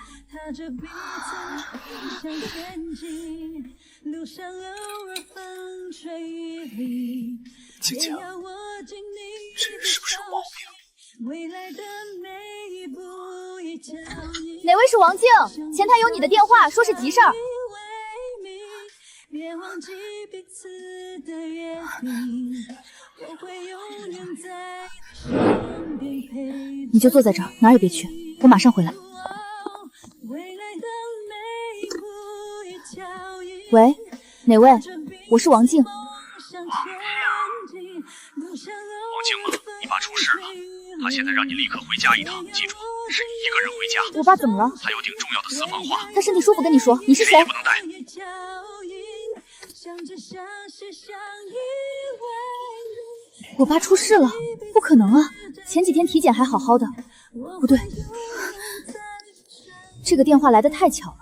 静静，这人是不是有毛病？哪位是王静？前台有你的电话，说是急事儿。你就坐在这儿，哪儿也别去，我马上回来。喂，哪位？我是王静。王静吗？你爸出事了，他现在让你立刻回家一趟，记住，是你一个人回家。我爸怎么了？他有顶重要的私房话，他身体舒服跟你说。你是谁？谁也不能带。我爸出事了？不可能啊！前几天体检还好好的。不对，这个电话来得太巧了，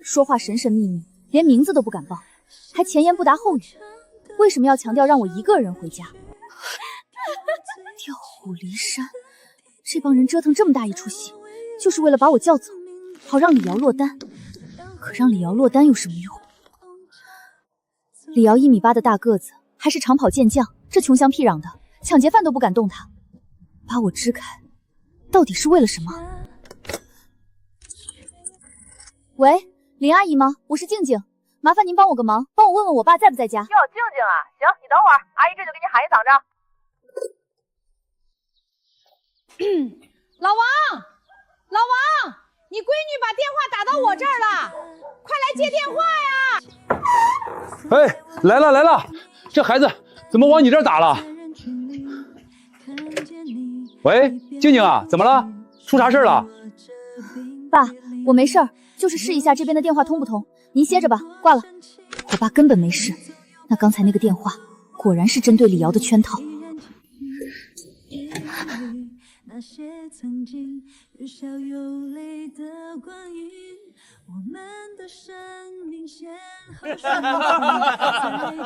说话神神秘秘，连名字都不敢报，还前言不搭后语。为什么要强调让我一个人回家？调虎离山，这帮人折腾这么大一出戏，就是为了把我叫走，好让李瑶落单。可让李瑶落单有什么用？李瑶1.8米的大个子，还是长跑健将，这穷乡僻壤的，抢劫犯都不敢动他，把我支开，到底是为了什么？喂，林阿姨吗？我是静静，麻烦您帮我个忙，帮我问问我爸在不在家。哟，静静啊，行，你等会儿，阿姨这就给你喊一嗓子。老王，老王，你闺女把电话打到我这儿了，快来接电话呀！哎，来了来了，这孩子怎么往你这儿打了？喂，静静啊，怎么了？出啥事了？爸，我没事儿，就是试一下这边的电话通不通，您歇着吧，挂了。我爸根本没事，那刚才那个电话果然是针对李瑶的圈套。那些曾经日烧有泪的光阴，我们的生命先后顺序，在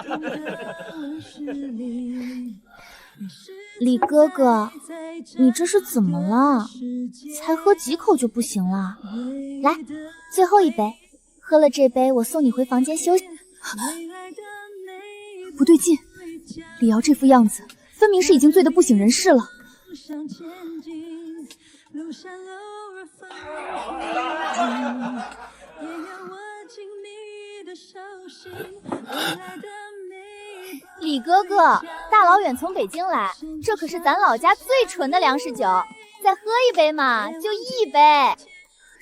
同个温室里。李哥哥，你这是怎么了？才喝几口就不行了？来，最后一杯，喝了这杯我送你回房间休息。不对劲，李瑶这副样子，分明是已经醉得不省人事了。李哥哥，大老远从北京来，这可是咱老家最纯的粮食酒，再喝一杯嘛，就1杯。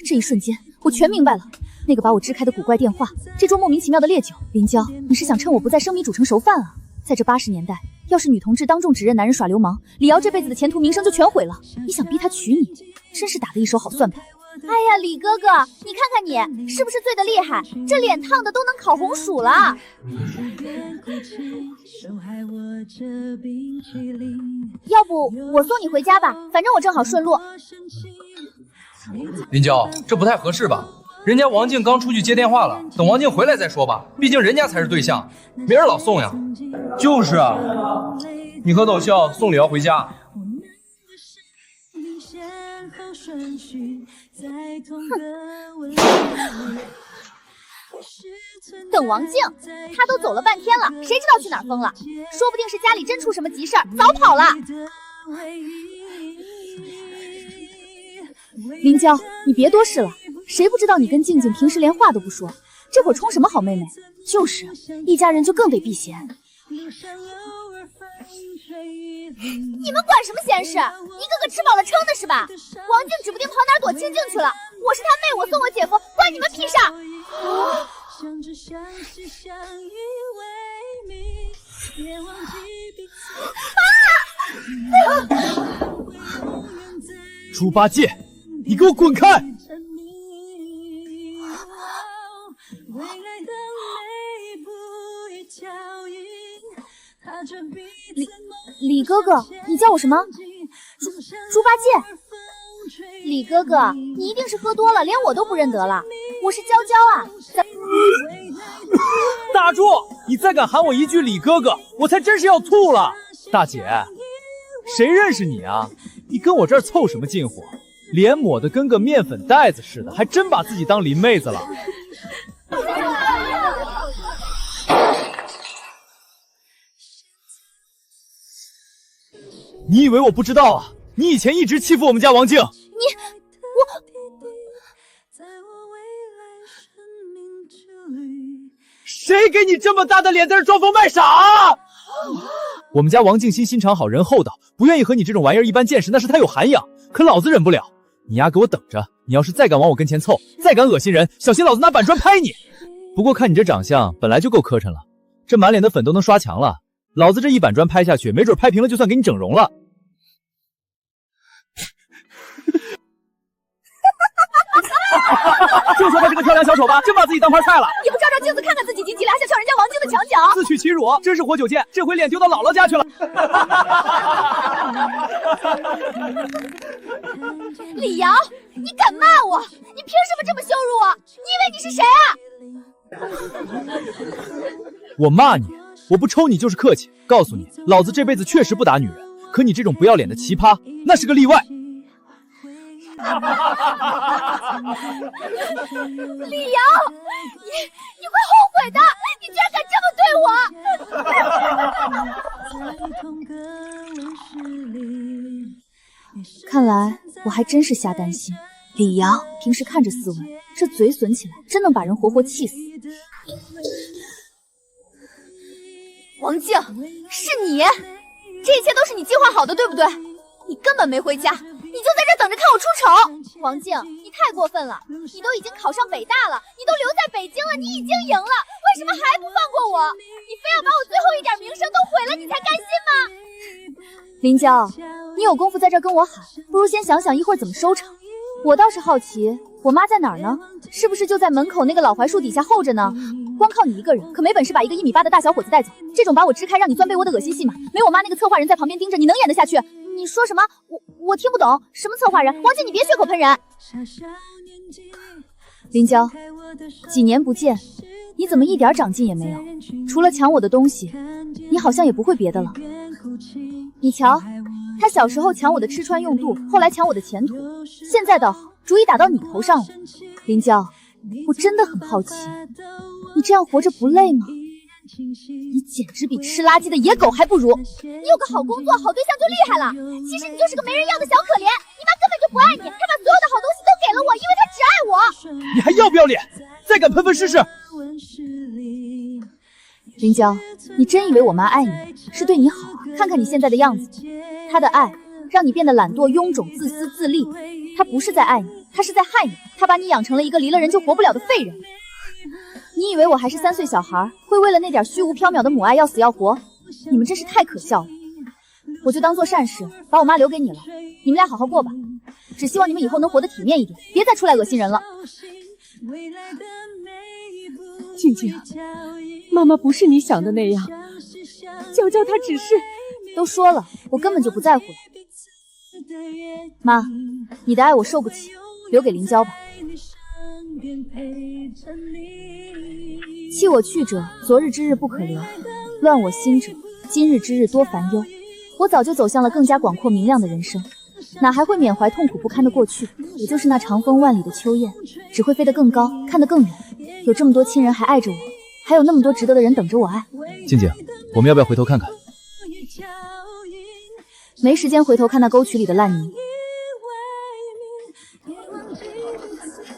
这一瞬间，我全明白了，那个把我支开的古怪电话，这桌莫名其妙的烈酒，林娇，你是想趁我不在生米煮成熟饭啊？在这80年代，要是女同志当众指认男人耍流氓，李瑶这辈子的前途名声就全毁了。你想逼他娶你，真是打了一手好算盘。哎呀，李哥哥，你看看你是不是醉得厉害？这脸烫的都能烤红薯了。要不我送你回家吧，反正我正好顺路。林娇，这不太合适吧？人家王静刚出去接电话了，等王静回来再说吧，毕竟人家才是对象，没人老送呀。就是啊，你和抖笑送李瑶回家。等王静，他都走了半天了，谁知道去哪儿疯了？说不定是家里真出什么急事儿，早跑了。林娇，你别多事了，谁不知道你跟静静平时连话都不说，这会儿充什么好妹妹？就是一家人就更得避嫌。你们管什么闲事？一个个吃饱了撑的是吧？王静指不定跑哪儿躲静静去了，我是她妹，我送我姐夫，关你们屁事儿！猪八戒，你给我滚开！李哥哥，你叫我什么？猪八戒？李哥哥，你一定是喝多了，连我都不认得了。我是娇娇啊！打住！你再敢喊我一句李哥哥，我才真是要吐了。大姐，谁认识你啊？你跟我这儿凑什么近乎？脸抹得跟个面粉袋子似的，还真把自己当林妹子了。你以为我不知道啊？你以前一直欺负我们家王静。谁给你这么大的脸在这装疯卖傻啊？我们家王静心肠好，人厚道，不愿意和你这种玩意儿一般见识，那是他有涵养。可老子忍不了，你丫给我等着！你要是再敢往我跟前凑，再敢恶心人，小心老子拿板砖拍你！不过看你这长相，本来就够磕碜了，这满脸的粉都能刷墙了，老子这一板砖拍下去，没准拍平了就算给你整容了。就说他是个跳梁小丑吧，真把自己当盘菜了。你不照照镜子看看自己，几几俩想撬人家王静的墙角，自取其辱，真是活久见，这回脸丢到姥姥家去了。李瑶，你敢骂我？你凭什么这么羞辱我？你以为你是谁啊？我骂你，我不抽你就是客气。告诉你，老子这辈子确实不打女人，可你这种不要脸的奇葩，那是个例外。李瑶，你会后悔的！你居然敢这么对我！看来我还真是瞎担心。李瑶平时看着斯文，这嘴损起来真能把人活活气死。王静，是你，这一切都是你计划好的，对不对？你根本没回家。你就在这等着看我出丑！王静，你太过分了！你都已经考上北大了，你都留在北京了，你已经赢了，为什么还不放过我？你非要把我最后一点名声都毁了，你才甘心吗？林娇，你有功夫在这跟我喊，不如先想想一会儿怎么收场。我倒是好奇，我妈在哪儿呢？是不是就在门口那个老槐树底下候着呢？光靠你一个人，可没本事把一个1.8米的大小伙子带走。这种把我支开让你钻被窝的恶心戏码，没我妈那个策划人在旁边盯着，你能演得下去？你说什么？我听不懂，什么策划人？王静，你别血口喷人。林娇，几年不见，你怎么一点长进也没有？除了抢我的东西，你好像也不会别的了。你瞧，他小时候抢我的吃穿用度，后来抢我的前途，现在倒好，主意打到你头上了。林娇，我真的很好奇，你这样活着不累吗？你简直比吃垃圾的野狗还不如！你有个好工作、好对象就厉害了，其实你就是个没人要的小可怜。你妈根本就不爱你，她把所有的好东西都给了我，因为她只爱我。你还要不要脸？再敢喷喷试试！林娇，你真以为我妈爱你是对你好啊？看看你现在的样子，她的爱让你变得懒惰、臃肿、自私自利。她不是在爱你，她是在害你。她把你养成了一个离了人就活不了的废人。你以为我还是3岁小孩，会为了那点虚无缥缈的母爱要死要活？你们真是太可笑了！我就当做善事，把我妈留给你了，你们俩好好过吧。只希望你们以后能活得体面一点，别再出来恶心人了。静静，妈妈不是你想的那样，娇娇她只是……都说了，我根本就不在乎了。妈，你的爱我受不起，留给林娇吧。弃我去者，昨日之日不可留；乱我心者，今日之日多烦忧。我早就走向了更加广阔明亮的人生，哪还会缅怀痛苦不堪的过去？也就是那长风万里的秋雁，只会飞得更高，看得更远。有这么多亲人还爱着我，还有那么多值得的人等着我爱。静静，我们要不要回头看看？没时间回头看那沟渠里的烂泥。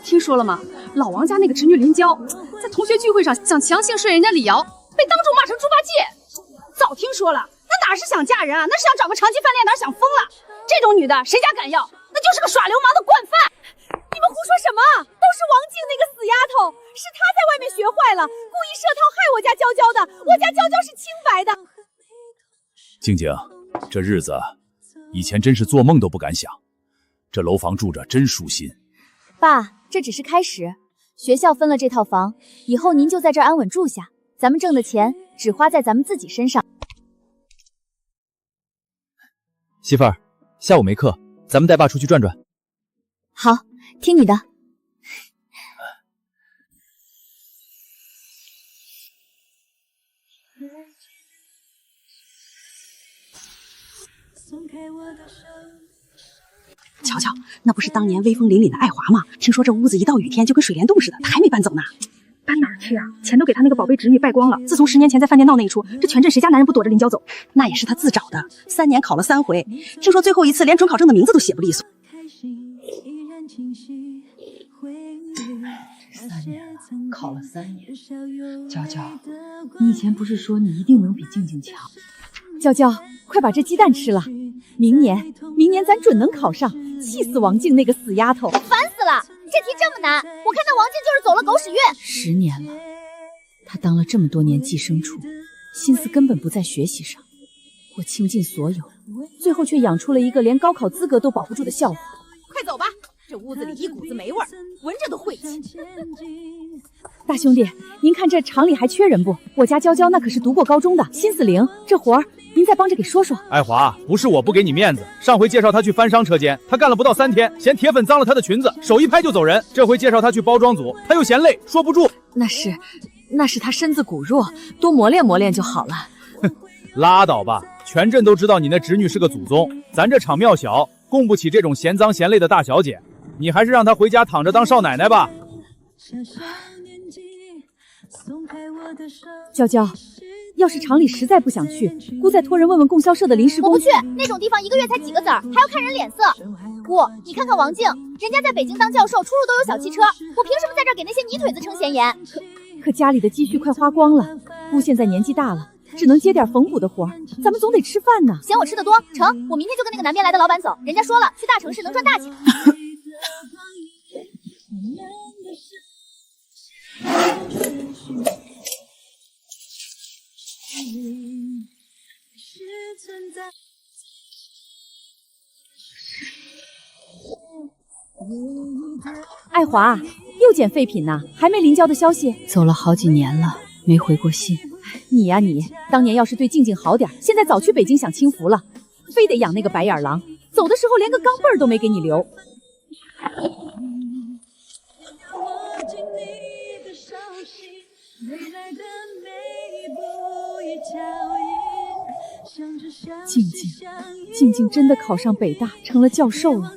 听说了吗？老王家那个侄女林娇，在同学聚会上想强行睡人家李瑶，被当众骂成猪八戒。早听说了，那哪是想嫁人啊，那是想找个长期饭店，哪想疯了？这种女的谁家敢要？那就是个耍流氓的惯犯。你们胡说什么？都是王静那个死丫头，是她在外面学坏了，故意设套害我家娇娇的。我家娇娇是清白的。静静，这日子以前真是做梦都不敢想，这楼房住着真舒心。爸，这只是开始，学校分了这套房，以后您就在这儿安稳住下，咱们挣的钱只花在咱们自己身上。媳妇儿，下午没课，咱们带爸出去转转。好，听你的。乔乔，那不是当年威风凛凛的爱华吗？听说这屋子一到雨天就跟水帘洞似的，他还没搬走呢。搬哪儿去啊？钱都给他那个宝贝侄女败光了。自从10年前在饭店闹那一出，这全镇谁家男人不躲着林娇走？那也是他自找的。3年考了3回，听说最后一次连准考证的名字都写不利索。3年了，考了3年。娇娇，你以前不是说你一定能比静静强？娇娇，快把这鸡蛋吃了，明年咱准能考上。气死王静那个死丫头，烦死了！这题这么难，我看那王静就是走了狗屎运。10年了，她当了这么多年寄生虫，心思根本不在学习上。我倾尽所有，最后却养出了一个连高考资格都保不住的笑话。快走吧，这屋子里一股子霉味儿，闻着都晦气。大兄弟，您看这厂里还缺人不？我家娇娇那可是读过高中的，心思灵，这活儿您再帮着给说说。爱华，不是我不给你面子，上回介绍他去翻商车间，他干了不到3天，嫌铁粉脏了他的裙子，手一拍就走人。这回介绍他去包装组，他又嫌累，说不住。那是他身子骨弱，多磨练磨练就好了。哼，拉倒吧，全镇都知道你那侄女是个祖宗，咱这厂庙小，供不起这种嫌脏嫌累的大小姐，你还是让她回家躺着当少奶奶吧。娇娇，要是厂里实在不想去，姑再托人问问供销社的临时工。我不去，那种地方1个月才几个子儿，还要看人脸色。姑，你看看王静，人家在北京当教授，出入都有小汽车，我凭什么在这儿给那些泥腿子撑闲言？可家里的积蓄快花光了，姑现在年纪大了，只能接点缝补的活儿，咱们总得吃饭呢。嫌我吃的多？成，我明天就跟那个南边来的老板走，人家说了，去大城市能赚大钱。爱华，又捡废品呢？还没临交的消息？走了好几年了，没回过信。你呀你，当年要是对静静好点，现在早去北京享清福了，非得养那个白眼狼，走的时候连个钢镚儿都没给你留。静静真的考上北大，成了教授了。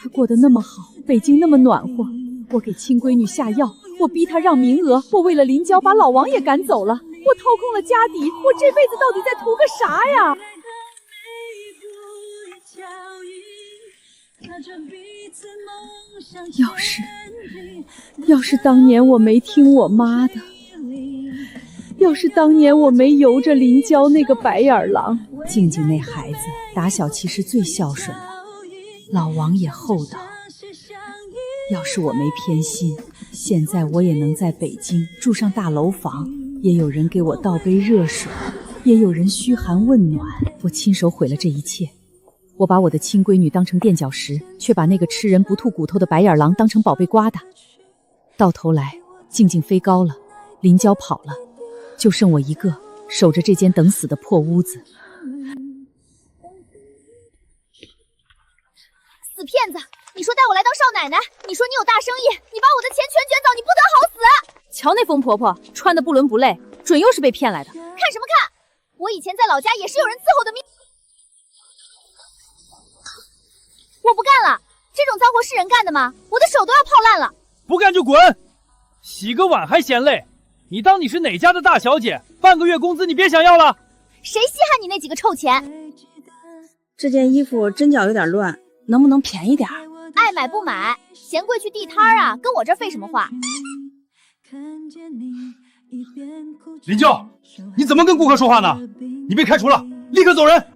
她过得那么好，北京那么暖和，我给亲闺女下药，我逼她让名额，我为了临交把老王也赶走了，我掏空了家底，我这辈子到底在图个啥呀？要是当年我没听我妈的，要是当年我没由着临交那个白眼狼，静静那孩子打小其实最孝顺的，老王也厚道。要是我没偏心，现在我也能在北京住上大楼房，也有人给我倒杯热水，也有人嘘寒问暖。我亲手毁了这一切，我把我的亲闺女当成垫脚石，却把那个吃人不吐骨头的白眼狼当成宝贝瓜打。到头来，静静飞高了，临交跑了，就剩我一个守着这间等死的破屋子。死骗子！你说带我来当少奶奶，你说你有大生意，你把我的钱全卷走，你不得好死！瞧那疯婆婆穿的不伦不类，准又是被骗来的。看什么看？我以前在老家也是有人伺候的命。我不干了，这种脏活是人干的吗？我的手都要泡烂了。不干就滚！洗个碗还嫌累，你当你是哪家的大小姐？半个月工资你别想要了。谁稀罕你那几个臭钱？这件衣服针脚有点乱，能不能便宜点？爱买不买，嫌贵去地摊啊，跟我这废什么话？林娇，你怎么跟顾客说话呢？你被开除了，立刻走人！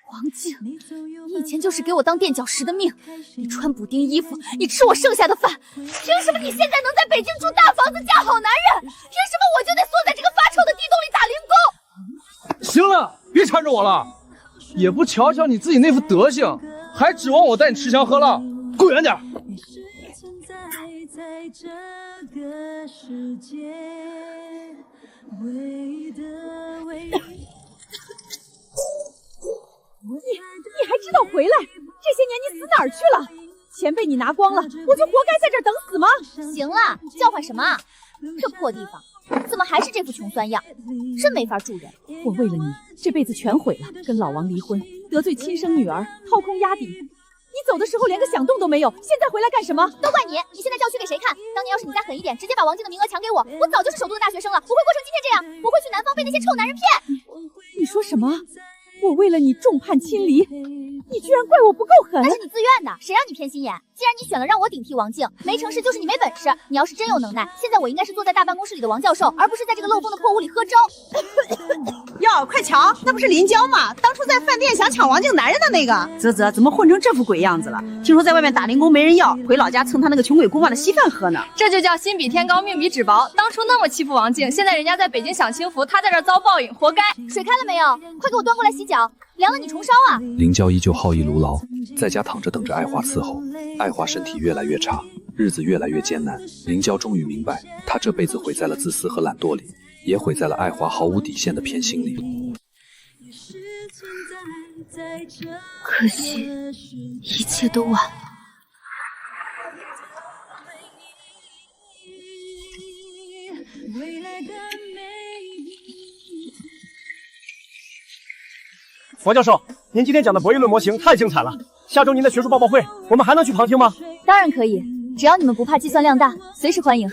王静，你以前就是给我当垫脚石的命，你穿补丁衣服，你吃我剩下的饭，凭什么你现在能在北京住大房子嫁好男人？凭什么我就得缩在这个发臭的地洞里打零工？行了，别缠着我了，也不瞧瞧你自己那副德行，还指望我带你吃香喝辣？滚远点！你还知道回来？这这些年你死哪儿去了？钱被你拿光了，我就活该在这儿等死吗？行了，叫唤什么啊？这破地方怎么还是这副穷酸样，真没法住人。我为了你这辈子全毁了，跟老王离婚，得罪亲生女儿，掏空压底。你走的时候连个响动都没有，现在回来干什么？都怪你！你现在叫屈给谁看？当年要是你再狠一点，直接把王静的名额抢给我，我早就是首都的大学生了，不会过成今天这样，不会去南方被那些臭男人骗。你说什么？我为了你众叛亲离，你居然怪我不够狠？那是你自愿的，谁让你偏心眼？既然你选了让我顶替王静，没成事就是你没本事。你要是真有能耐，现在我应该是坐在大办公室里的王教授，而不是在这个漏风的破屋里喝粥。哟，快瞧，那不是林娇吗？当初在饭店想抢王静男人的那个。啧啧，怎么混成这副鬼样子了？听说在外面打零工没人要，回老家蹭他那个穷鬼姑妈的稀饭喝呢。这就叫心比天高，命比纸薄。当初那么欺负王静，现在人家在北京享清福，他在这儿遭报应，活该。水开了没有？快给我端过来洗脚，凉了你重烧啊！林娇依旧好逸奴劳，在家躺着等着爱华伺候。爱华身体越来越差，日子越来越艰难。林娇终于明白，她这辈子毁在了自私和懒惰里，也毁在了爱华毫无底线的偏心里。可惜，一切都晚了。王教授，您今天讲的博弈论模型太精彩了，下周您的学术报告会，我们还能去旁听吗？当然可以，只要你们不怕计算量大，随时欢迎。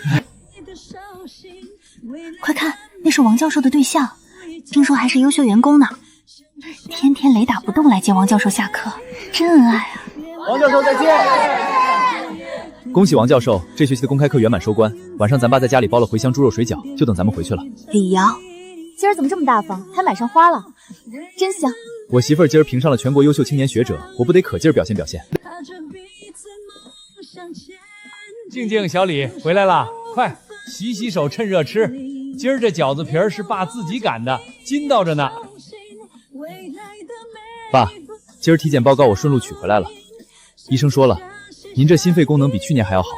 快看，那是王教授的对象，听说还是优秀员工呢，天天雷打不动来接王教授下课，真恩爱啊！王教授再见。恭喜王教授，这学期的公开课圆满收官。晚上咱爸在家里包了茴香猪肉水饺，就等咱们回去了。李瑶，今儿怎么这么大方，还买上花了，真香。我媳妇儿今儿评上了全国优秀青年学者，我不得可劲儿表现表现。静静，小李回来了，快洗洗手，趁热吃。今儿这饺子皮儿是爸自己擀的，筋道着呢。爸，今儿体检报告我顺路取回来了，医生说了，您这心肺功能比去年还要好，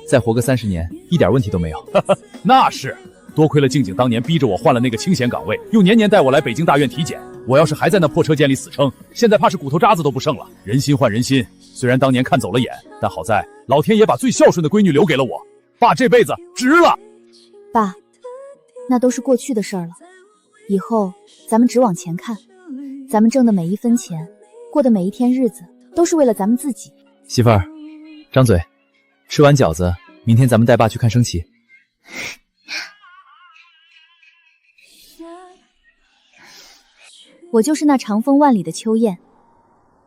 再活个30年，一点问题都没有。那是，多亏了静静当年逼着我换了那个清闲岗位，又年年带我来北京大院体检。我要是还在那破车间里死撑，现在怕是骨头渣子都不剩了。人心换人心，虽然当年看走了眼，但好在老天爷把最孝顺的闺女留给了我，爸这辈子值了。爸，那都是过去的事儿了，以后咱们只往前看，咱们挣的每一分钱，过的每一天日子，都是为了咱们自己。媳妇儿，张嘴，吃完饺子，明天咱们带爸去看升旗。我就是那长风万里的秋雁，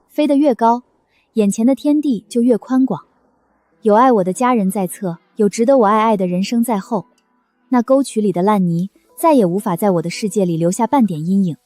飞得越高，眼前的天地就越宽广。有爱我的家人在侧，有值得我爱的人生在后。那沟渠里的烂泥，再也无法在我的世界里留下半点阴影。